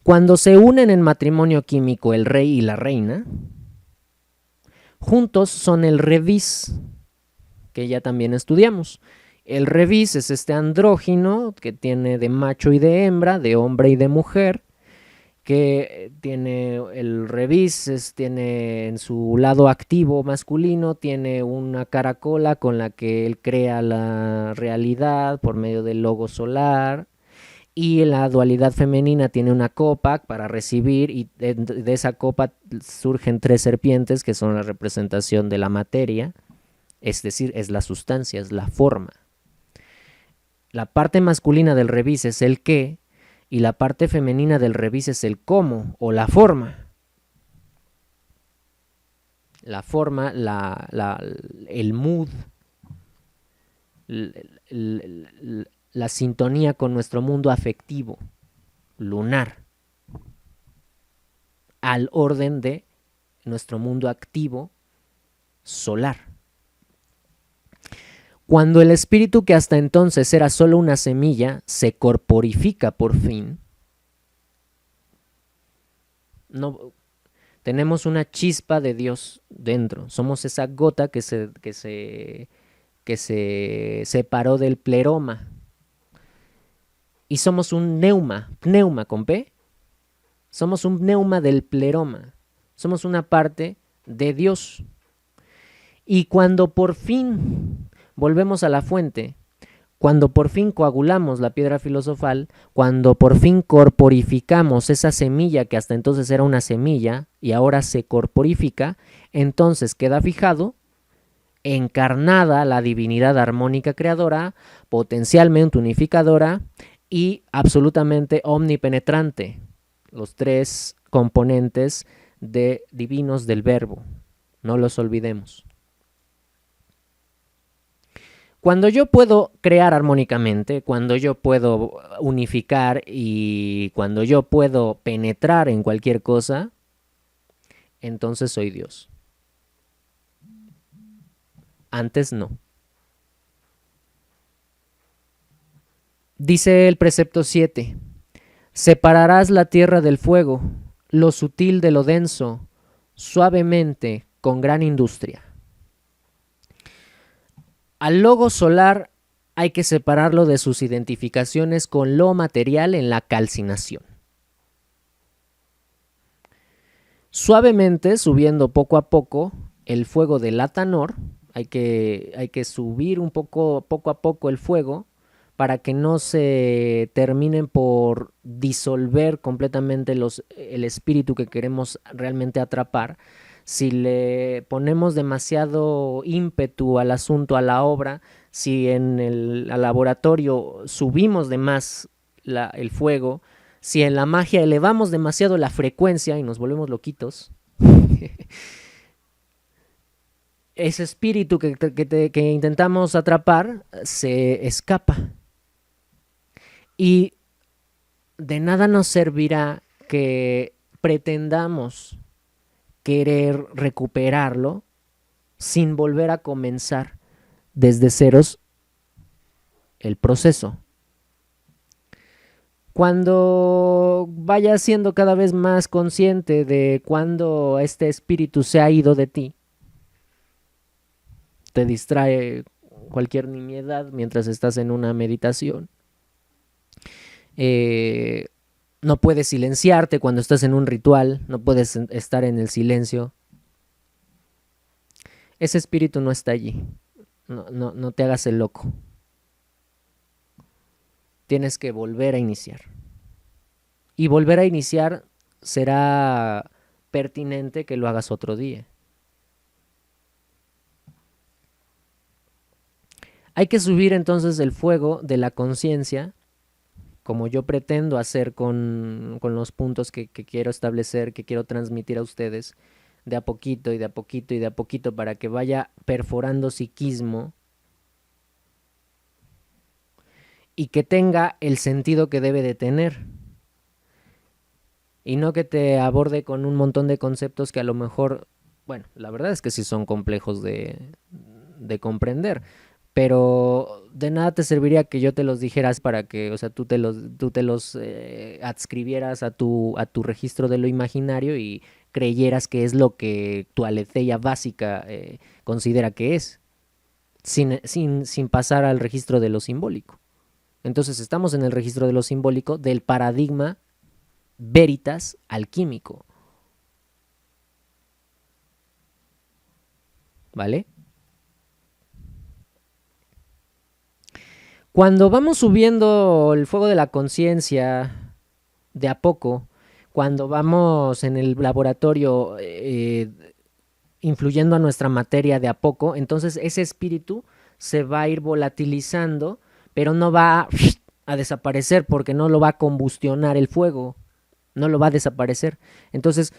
Cuando se unen en matrimonio químico el rey y la reina, juntos son el revis, que ya también estudiamos. El revis es este andrógino que tiene de macho y de hembra, de hombre y de mujer, que tiene el revis, tiene en su lado activo masculino, tiene una caracola con la que él crea la realidad por medio del logo solar, y en la dualidad femenina tiene una copa para recibir, y de esa copa surgen 3 serpientes que son la representación de la materia, es decir, es la sustancia, es la forma. La parte masculina del revis es el qué, y la parte femenina del revis es el cómo o la forma. La forma, el mood, la sintonía con nuestro mundo afectivo, lunar, al orden de nuestro mundo activo, solar. Cuando el espíritu que hasta entonces era solo una semilla se corporifica por fin, tenemos una chispa de Dios dentro. Somos esa gota que se separó del pleroma. Y somos un pneuma con P. Somos un pneuma del pleroma. Somos una parte de Dios. Y cuando por fin volvemos a la fuente, cuando por fin coagulamos la piedra filosofal, cuando por fin corporificamos esa semilla que hasta entonces era una semilla y ahora se corporifica, entonces queda fijado, encarnada la divinidad armónica creadora, potencialmente unificadora y absolutamente omnipenetrante, los 3 componentes divinos del verbo, no los olvidemos. Cuando yo puedo crear armónicamente, cuando yo puedo unificar y cuando yo puedo penetrar en cualquier cosa, entonces soy Dios. Antes no. Dice el precepto 7, separarás la tierra del fuego, lo sutil de lo denso, suavemente, con gran industria. Al logo solar hay que separarlo de sus identificaciones con lo material en la calcinación. Suavemente, subiendo poco a poco el fuego del atanor, hay que subir poco a poco el fuego para que no se terminen por disolver completamente el espíritu que queremos realmente atrapar. Si le ponemos demasiado ímpetu al asunto, a la obra, si en el laboratorio subimos de más el fuego, si en la magia elevamos demasiado la frecuencia y nos volvemos loquitos, ese espíritu que intentamos atrapar se escapa. Y de nada nos servirá que pretendamos querer recuperarlo sin volver a comenzar desde ceros el proceso. Cuando vayas siendo cada vez más consciente de cuando este espíritu se ha ido de ti, te distrae cualquier nimiedad mientras estás en una meditación. No puedes silenciarte cuando estás en un ritual, no puedes estar en el silencio. Ese espíritu no está allí. No te hagas el loco. Tienes que volver a iniciar. Y volver a iniciar será pertinente que lo hagas otro día. Hay que subir entonces el fuego de la conciencia, como yo pretendo hacer con los puntos que quiero establecer, que quiero transmitir a ustedes, de a poquito y de a poquito y de a poquito, para que vaya perforando psiquismo y que tenga el sentido que debe de tener. Y no que te aborde con un montón de conceptos que a lo mejor, bueno, la verdad es que sí son complejos de comprender. Pero de nada te serviría que yo te los dijeras para que, o sea, tú te los adscribieras a tu registro de lo imaginario y creyeras que es lo que tu aletheia básica considera que es, sin pasar al registro de lo simbólico. Entonces estamos en el registro de lo simbólico del paradigma veritas alquímico. ¿Vale? Cuando vamos subiendo el fuego de la conciencia de a poco, cuando vamos en el laboratorio influyendo a nuestra materia de a poco, entonces ese espíritu se va a ir volatilizando, pero no va a desaparecer porque no lo va a combustionar el fuego, no lo va a desaparecer. Entonces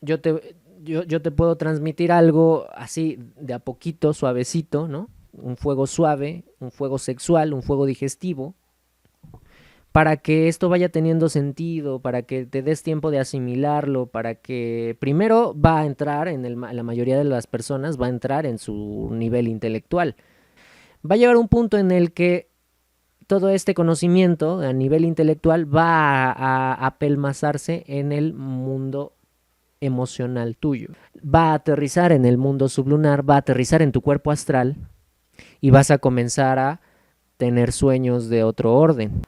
yo te puedo transmitir algo así de a poquito, suavecito, ¿no? Un fuego suave, un fuego sexual, un fuego digestivo, para que esto vaya teniendo sentido, para que te des tiempo de asimilarlo, para que primero va a entrar la mayoría de las personas, va a entrar en su nivel intelectual. Va a llegar un punto en el que todo este conocimiento a nivel intelectual va a apelmazarse en el mundo emocional tuyo. Va a aterrizar en el mundo sublunar, va a aterrizar en tu cuerpo astral, y vas a comenzar a tener sueños de otro orden.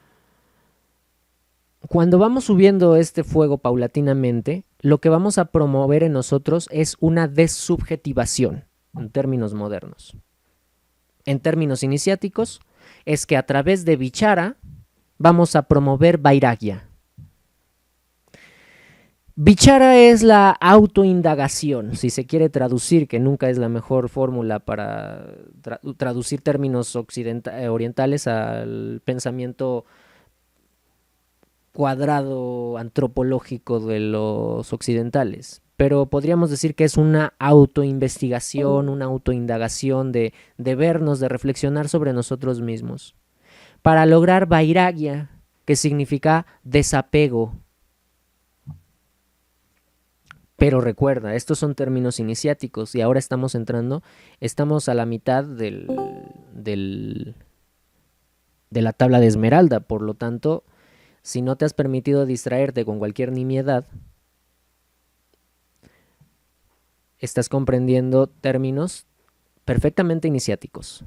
Cuando vamos subiendo este fuego paulatinamente, lo que vamos a promover en nosotros es una desubjetivación, en términos modernos. En términos iniciáticos, es que a través de Vichara vamos a promover Vairagya. Vichara es la autoindagación, si se quiere traducir, que nunca es la mejor fórmula para traducir términos orientales al pensamiento cuadrado antropológico de los occidentales. Pero podríamos decir que es una autoinvestigación, una autoindagación de vernos, de reflexionar sobre nosotros mismos, para lograr Vairagya, que significa desapego. Pero recuerda, estos son términos iniciáticos y ahora estamos a la mitad de la tabla de Esmeralda. Por lo tanto, si no te has permitido distraerte con cualquier nimiedad, estás comprendiendo términos perfectamente iniciáticos.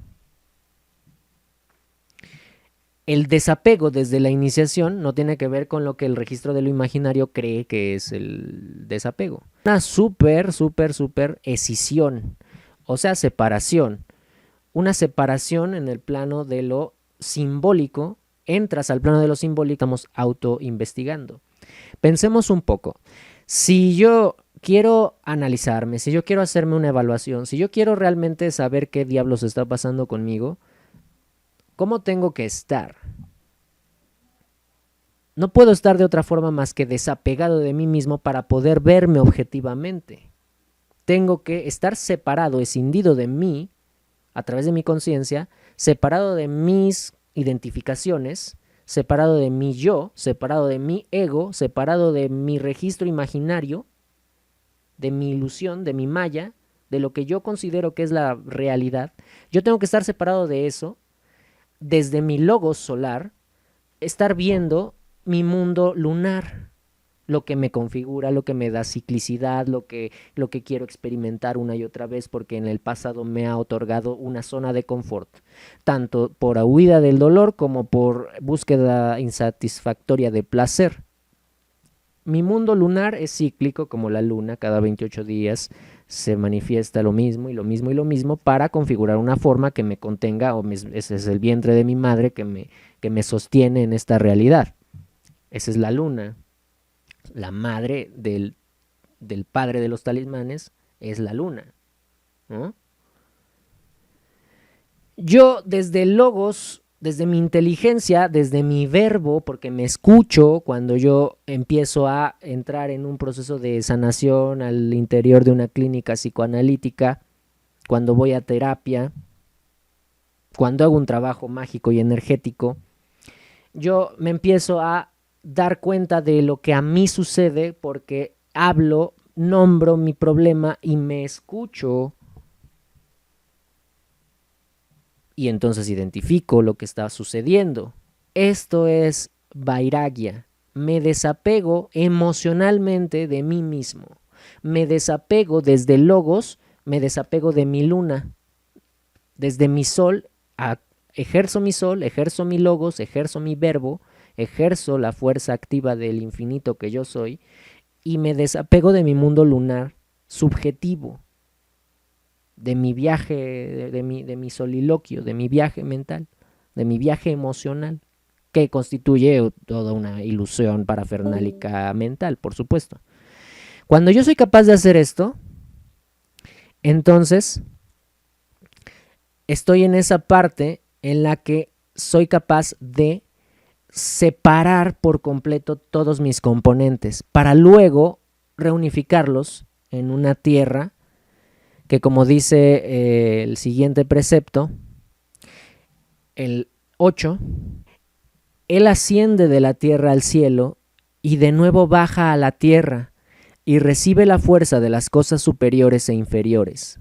El desapego desde la iniciación no tiene que ver con lo que el registro de lo imaginario cree que es el desapego. Una súper escisión, o sea, separación. Una separación en el plano de lo simbólico. Entras al plano de lo simbólico, estamos autoinvestigando. Pensemos un poco. Si yo quiero analizarme, si yo quiero hacerme una evaluación, si yo quiero realmente saber qué diablos está pasando conmigo, ¿cómo tengo que estar? No puedo estar de otra forma más que desapegado de mí mismo para poder verme objetivamente. tengo que estar separado, escindido de mí, a través de mi conciencia, separado de mis identificaciones, separado de mi yo, separado de mi ego, separado de mi registro imaginario, de mi ilusión, de mi maya, de lo que yo considero que es la realidad. Yo tengo que estar separado de eso, desde mi logos solar, estar viendo mi mundo lunar, lo que me configura, lo que me da ciclicidad, lo que quiero experimentar una y otra vez porque en el pasado me ha otorgado una zona de confort, tanto por huida del dolor como por búsqueda insatisfactoria de placer. Mi mundo lunar es cíclico como la luna, cada 28 días se manifiesta lo mismo y lo mismo y lo mismo para configurar una forma que me contenga, ese es el vientre de mi madre que me sostiene en esta realidad. Esa es la luna. La madre del padre de los talismanes es la luna, ¿no? Yo desde el logos, desde mi inteligencia, desde mi verbo, porque me escucho cuando yo empiezo a entrar en un proceso de sanación al interior de una clínica psicoanalítica, cuando voy a terapia, cuando hago un trabajo mágico y energético, yo me empiezo a dar cuenta de lo que a mí sucede porque hablo, nombro mi problema y me escucho. Y entonces identifico lo que está sucediendo. Esto es vairagya. Me desapego emocionalmente de mí mismo. Me desapego desde el logos, me desapego de mi luna. Desde mi sol, ejerzo mi sol, ejerzo mi logos, ejerzo mi verbo, ejerzo la fuerza activa del infinito que yo soy y me desapego de mi mundo lunar subjetivo, de mi viaje, de mi soliloquio, de mi viaje mental, de mi viaje emocional, que constituye toda una ilusión parafernálica mental, por supuesto. Cuando yo soy capaz de hacer esto, entonces estoy en esa parte en la que soy capaz de separar por completo todos mis componentes para luego reunificarlos en una tierra que, como dice el siguiente precepto, el 8, Él asciende de la tierra al cielo y de nuevo baja a la tierra y recibe la fuerza de las cosas superiores e inferiores.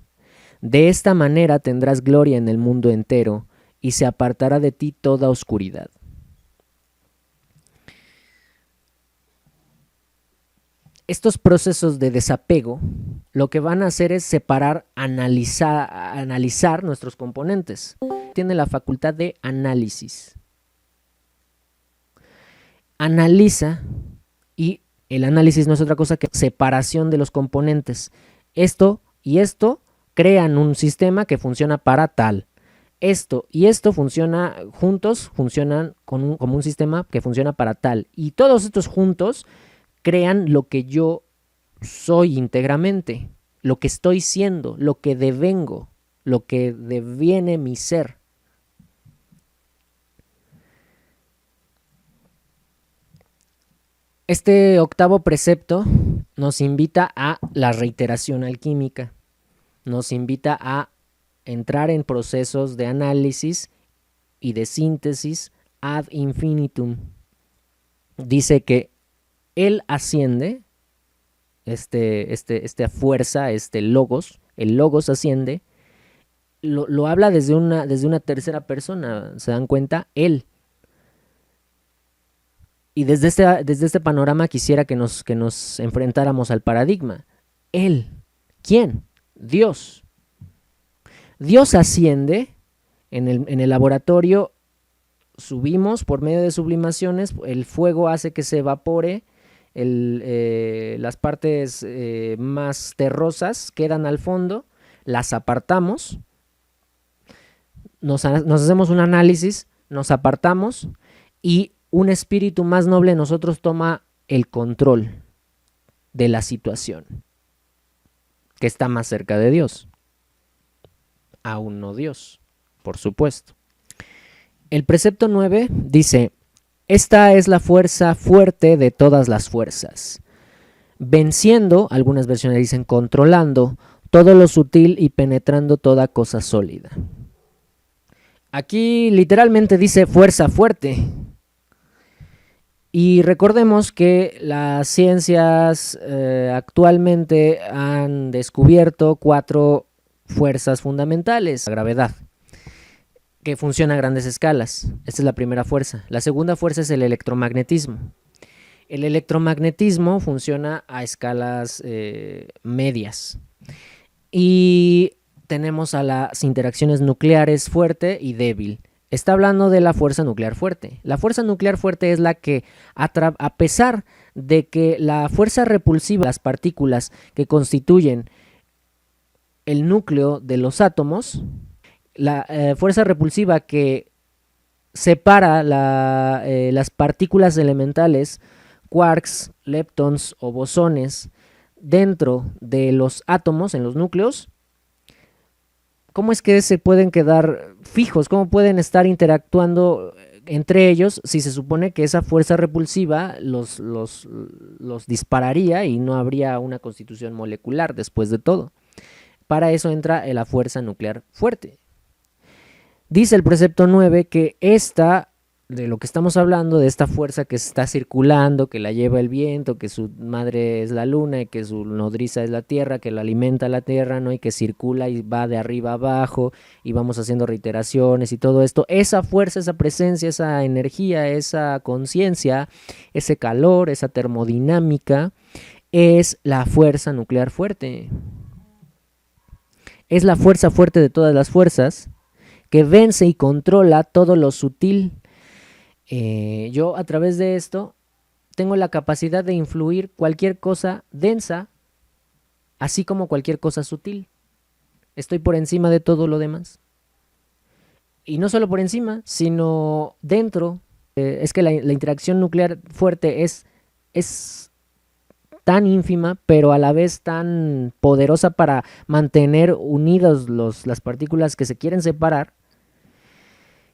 De esta manera tendrás gloria en el mundo entero y se apartará de ti toda oscuridad. Estos procesos de desapego lo que van a hacer es separar, analizar nuestros componentes. Tiene la facultad de análisis. Analiza, y el análisis no es otra cosa que separación de los componentes. Esto y esto crean un sistema que funciona para tal. Esto y esto funciona juntos, funcionan como un sistema que funciona para tal. Y todos estos juntos crean lo que yo soy íntegramente, lo que estoy siendo, lo que devengo, lo que deviene mi ser. Este octavo precepto nos invita a la reiteración alquímica, nos invita a entrar en procesos de análisis y de síntesis ad infinitum. Dice que Él asciende, esta fuerza, el logos asciende, lo habla desde una tercera persona, ¿se dan cuenta? Él. Y desde este panorama quisiera que nos enfrentáramos al paradigma. Él. ¿Quién? Dios. Dios asciende en el laboratorio, subimos por medio de sublimaciones, el fuego hace que se evapore, las partes más terrosas quedan al fondo, las apartamos, nos hacemos un análisis, nos apartamos y un espíritu más noble en nosotros toma el control de la situación, que está más cerca de Dios. Aún no Dios, por supuesto. El precepto 9 dice: esta es la fuerza fuerte de todas las fuerzas, venciendo, algunas versiones dicen controlando, todo lo sutil y penetrando toda cosa sólida. Aquí literalmente dice fuerza fuerte. Y recordemos que las ciencias actualmente han descubierto 4 fuerzas fundamentales. La gravedad, que funciona a grandes escalas. Esta es la primera fuerza. La segunda fuerza es el electromagnetismo. El electromagnetismo funciona a escalas medias. Y tenemos a las interacciones nucleares fuerte y débil. Está hablando de la fuerza nuclear fuerte. La fuerza nuclear fuerte es la que, a pesar de que la fuerza repulsiva, las partículas que constituyen el núcleo de los átomos, la fuerza repulsiva que separa las partículas elementales, quarks, leptons o bosones, dentro de los átomos, en los núcleos, ¿cómo es que se pueden quedar fijos? ¿Cómo pueden estar interactuando entre ellos si se supone que esa fuerza repulsiva los dispararía y no habría una constitución molecular después de todo? Para eso entra la fuerza nuclear fuerte. Dice el precepto 9 que de lo que estamos hablando, de esta fuerza que está circulando, que la lleva el viento, que su madre es la luna y que su nodriza es la tierra, que la alimenta la tierra, ¿no? Y que circula y va de arriba abajo y vamos haciendo reiteraciones y todo esto. Esa fuerza, esa presencia, esa energía, esa conciencia, ese calor, esa termodinámica, es la fuerza nuclear fuerte. Es la fuerza fuerte de todas las fuerzas que vence y controla todo lo sutil. Yo a través de esto tengo la capacidad de influir cualquier cosa densa, así como cualquier cosa sutil. Estoy por encima de todo lo demás. Y no solo por encima, sino dentro. Es que la interacción nuclear fuerte es tan ínfima, pero a la vez tan poderosa para mantener unidas las partículas que se quieren separar,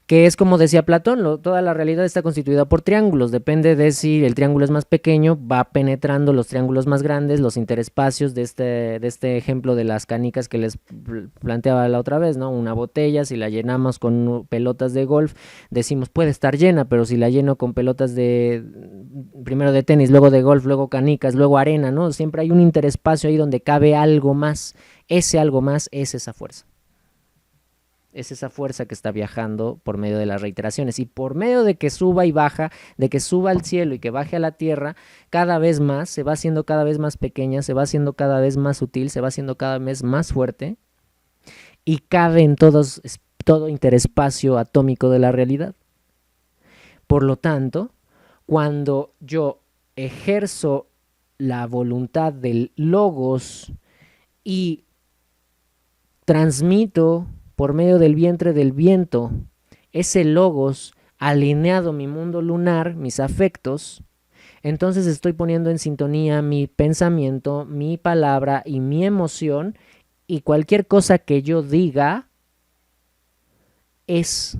que es como decía Platón, toda la realidad está constituida por triángulos. Depende de si el triángulo es más pequeño, va penetrando los triángulos más grandes, los interespacios de este ejemplo de las canicas que les planteaba la otra vez, ¿no? Una botella, si la llenamos con pelotas de golf, decimos puede estar llena, pero si la lleno con pelotas primero de tenis, luego de golf, luego canicas, luego arena, ¿no? Siempre hay un interespacio ahí donde cabe algo más. Ese algo más es esa fuerza. Es esa fuerza que está viajando por medio de las reiteraciones y por medio de que suba y baja, de que suba al cielo y que baje a la tierra, cada vez más, se va haciendo cada vez más pequeña, se va haciendo cada vez más sutil, se va haciendo cada vez más fuerte y cabe en todo interespacio atómico de la realidad. Por lo tanto, cuando yo ejerzo la voluntad del logos y transmito por medio del vientre del viento, ese logos alineado mi mundo lunar, mis afectos, entonces estoy poniendo en sintonía mi pensamiento, mi palabra y mi emoción, y cualquier cosa que yo diga es.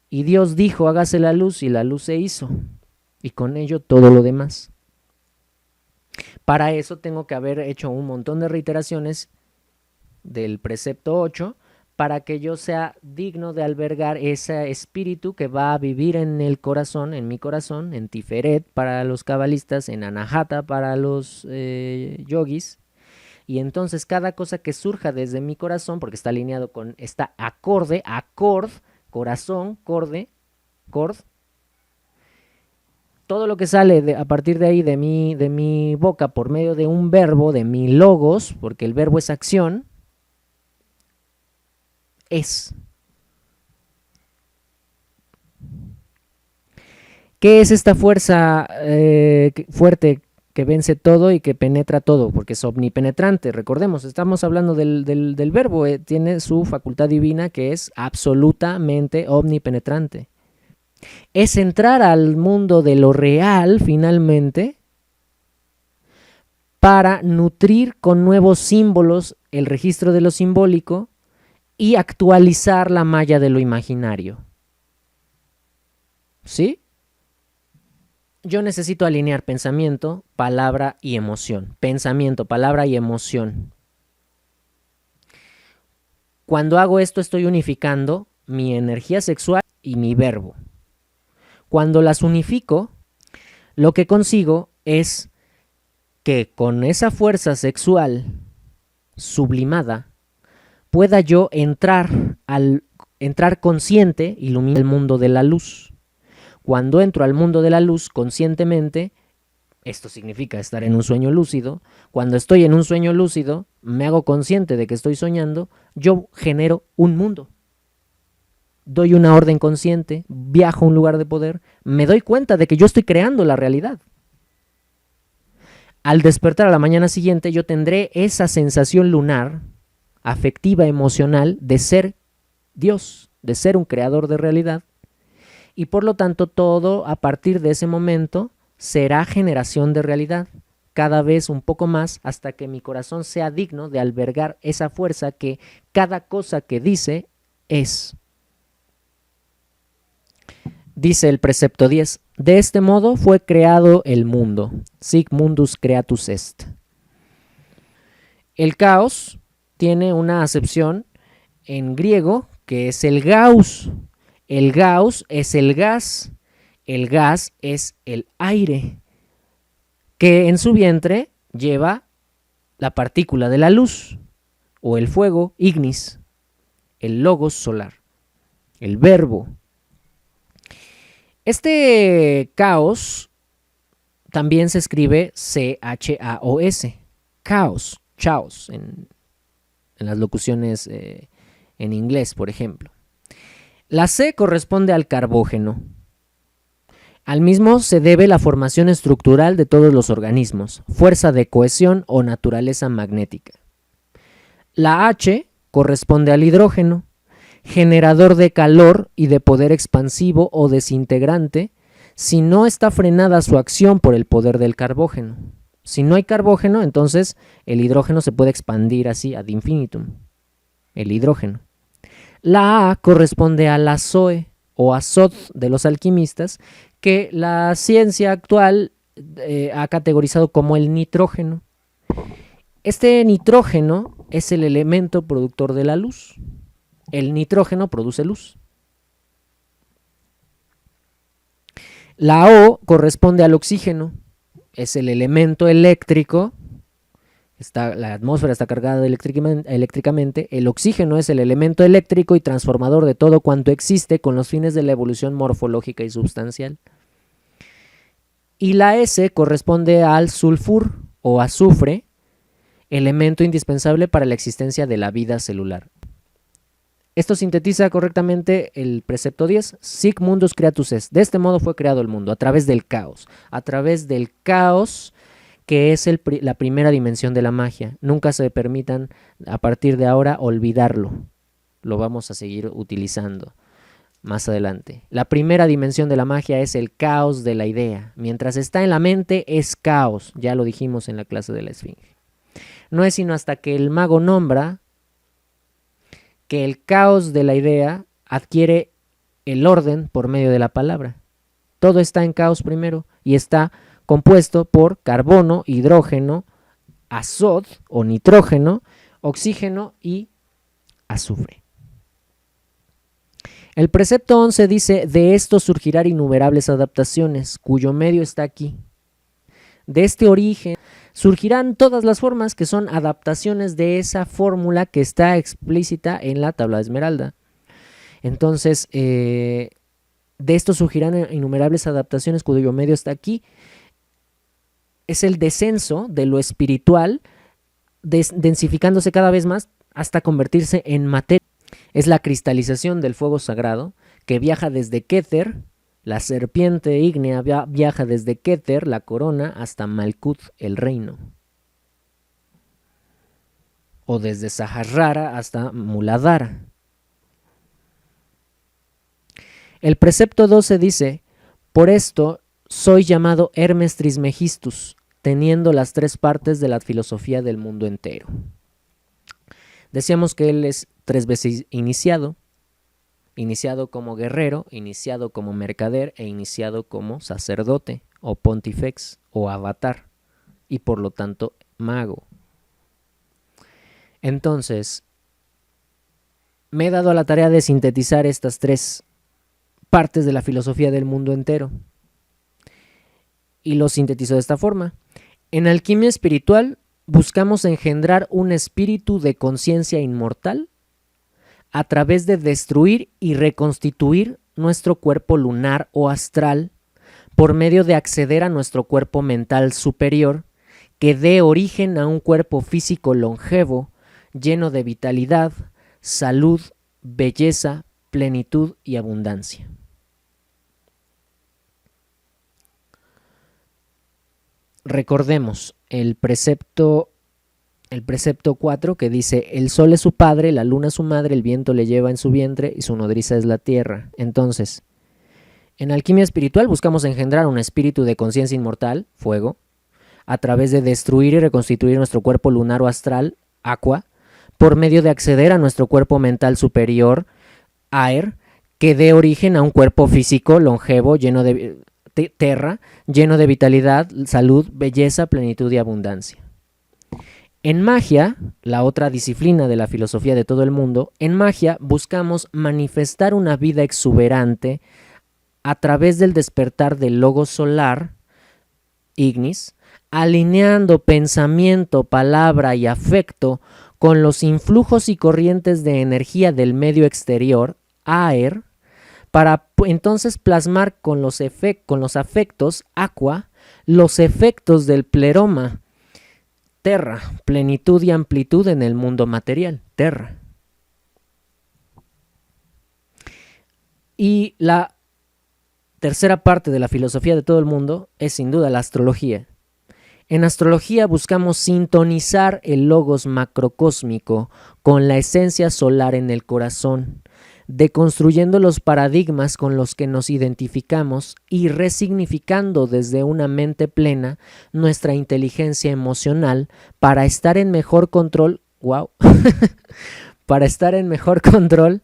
Y Dios dijo, hágase la luz, y la luz se hizo, y con ello todo lo demás. Para eso tengo que haber hecho un montón de reiteraciones del precepto 8 para que yo sea digno de albergar ese espíritu que va a vivir en el corazón, en mi corazón, en Tiferet para los cabalistas, en Anahata para los yogis. Y entonces cada cosa que surja desde mi corazón, porque está alineado con esta corazón, cord, todo lo que sale a partir de ahí de mi boca por medio de un verbo, de mi logos, porque el verbo es acción, es. ¿Qué es esta fuerza fuerte que vence todo y que penetra todo? Porque es omnipenetrante. Recordemos, estamos hablando del verbo. Tiene su facultad divina que es absolutamente omnipenetrante. Es entrar al mundo de lo real, finalmente, para nutrir con nuevos símbolos el registro de lo simbólico y actualizar la malla de lo imaginario. ¿Sí? yo necesito alinear pensamiento, palabra y emoción. Pensamiento, palabra y emoción. Cuando hago esto estoy unificando mi energía sexual y mi verbo. Cuando las unifico, lo que consigo es que con esa fuerza sexual sublimada pueda yo entrar consciente, iluminar el mundo de la luz. Cuando entro al mundo de la luz conscientemente, esto significa estar en un sueño lúcido. Cuando estoy en un sueño lúcido, me hago consciente de que estoy soñando, yo genero un mundo. Doy una orden consciente, viajo a un lugar de poder, me doy cuenta de que yo estoy creando la realidad. Al despertar a la mañana siguiente, yo tendré esa sensación lunar, afectiva, emocional, de ser Dios, de ser un creador de realidad. Y por lo tanto, todo a partir de ese momento será generación de realidad, cada vez un poco más, hasta que mi corazón sea digno de albergar esa fuerza que cada cosa que dice es. Dice el precepto 10, de este modo fue creado el mundo, sic mundus creatus est. El caos tiene una acepción en griego que es el gauss. El gauss es el gas es el aire, que en su vientre lleva la partícula de la luz, o el fuego, ignis, el logos solar, el verbo. Este caos también se escribe C-H-A-O-S, caos, chaos, en las locuciones en inglés, por ejemplo. La C corresponde al carbógeno. Al mismo se debe la formación estructural de todos los organismos, fuerza de cohesión o naturaleza magnética. La H corresponde al hidrógeno, generador de calor y de poder expansivo o desintegrante, si no está frenada su acción por el poder del carbógeno. Si no hay carbógeno, entonces el hidrógeno se puede expandir así ad infinitum, el hidrógeno. La A corresponde a la Zoe o azot de los alquimistas, que la ciencia actual ha categorizado como el nitrógeno. Este nitrógeno es el elemento productor de la luz. El nitrógeno produce luz. La O corresponde al oxígeno. Es el elemento eléctrico. La atmósfera está cargada eléctricamente. El oxígeno es el elemento eléctrico y transformador de todo cuanto existe con los fines de la evolución morfológica y substancial. Y la S corresponde al sulfur o azufre, elemento indispensable para la existencia de la vida celular. Esto sintetiza correctamente el precepto 10, sic mundus creatus est. De este modo fue creado el mundo, a través del caos. A través del caos, que es la primera dimensión de la magia. Nunca se permitan, a partir de ahora, olvidarlo. Lo vamos a seguir utilizando más adelante. La primera dimensión de la magia es el caos de la idea. Mientras está en la mente, es caos. Ya lo dijimos en la clase de la Esfinge. No es sino hasta que el mago nombra que el caos de la idea adquiere el orden por medio de la palabra. Todo está en caos primero y está compuesto por carbono, hidrógeno, azot o nitrógeno, oxígeno y azufre. El precepto 11 dice, de esto surgirán innumerables adaptaciones, cuyo medio está aquí. De este origen surgirán todas las formas que son adaptaciones de esa fórmula que está explícita en la tabla de Esmeralda. Entonces, de esto surgirán innumerables adaptaciones cuyo medio está aquí. Es el descenso de lo espiritual, densificándose cada vez más hasta convertirse en materia. Es la cristalización del fuego sagrado que viaja desde Keter, la serpiente ígnea viaja desde Keter, la corona, hasta Malkuth, el reino. O desde Sahasrara hasta Muladhara. El precepto 12 dice, por esto soy llamado Hermes Trismegistus, teniendo las tres partes de la filosofía del mundo entero. Decíamos que él es 3 veces iniciado como guerrero, iniciado como mercader e iniciado como sacerdote o pontifex o avatar y por lo tanto mago. Entonces, me he dado a la tarea de sintetizar estas tres partes de la filosofía del mundo entero. Y lo sintetizo de esta forma. En alquimia espiritual buscamos engendrar un espíritu de conciencia inmortal a través de destruir y reconstituir nuestro cuerpo lunar o astral por medio de acceder a nuestro cuerpo mental superior que dé origen a un cuerpo físico longevo, lleno de vitalidad, salud, belleza, plenitud y abundancia. Recordemos el precepto 4 que dice: el sol es su padre, la luna su madre, el viento le lleva en su vientre y su nodriza es la tierra. Entonces, en alquimia espiritual buscamos engendrar un espíritu de conciencia inmortal, fuego, a través de destruir y reconstituir nuestro cuerpo lunar o astral, aqua, por medio de acceder a nuestro cuerpo mental superior, aer, que dé origen a un cuerpo físico longevo, lleno de terra, lleno de vitalidad, salud, belleza, plenitud y abundancia. En magia, la otra disciplina de la filosofía de todo el mundo, en magia buscamos manifestar una vida exuberante a través del despertar del logo solar, ignis, alineando pensamiento, palabra y afecto con los influjos y corrientes de energía del medio exterior, aer, para entonces plasmar con los afectos, aqua, los efectos del pleroma, terra, plenitud y amplitud en el mundo material, terra. Y la tercera parte de la filosofía de todo el mundo es sin duda la astrología. En astrología buscamos sintonizar el logos macrocósmico con la esencia solar en el corazón, deconstruyendo los paradigmas con los que nos identificamos y resignificando desde una mente plena nuestra inteligencia emocional para estar en mejor control, para estar en mejor control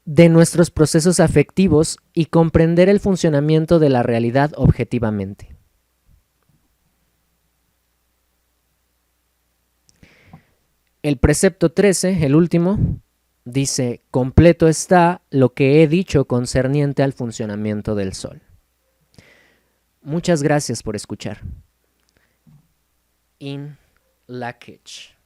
de nuestros procesos afectivos y comprender el funcionamiento de la realidad objetivamente. El precepto 13, el último, dice: completo está lo que he dicho concerniente al funcionamiento del Sol. Muchas gracias por escuchar. In Lak'ech.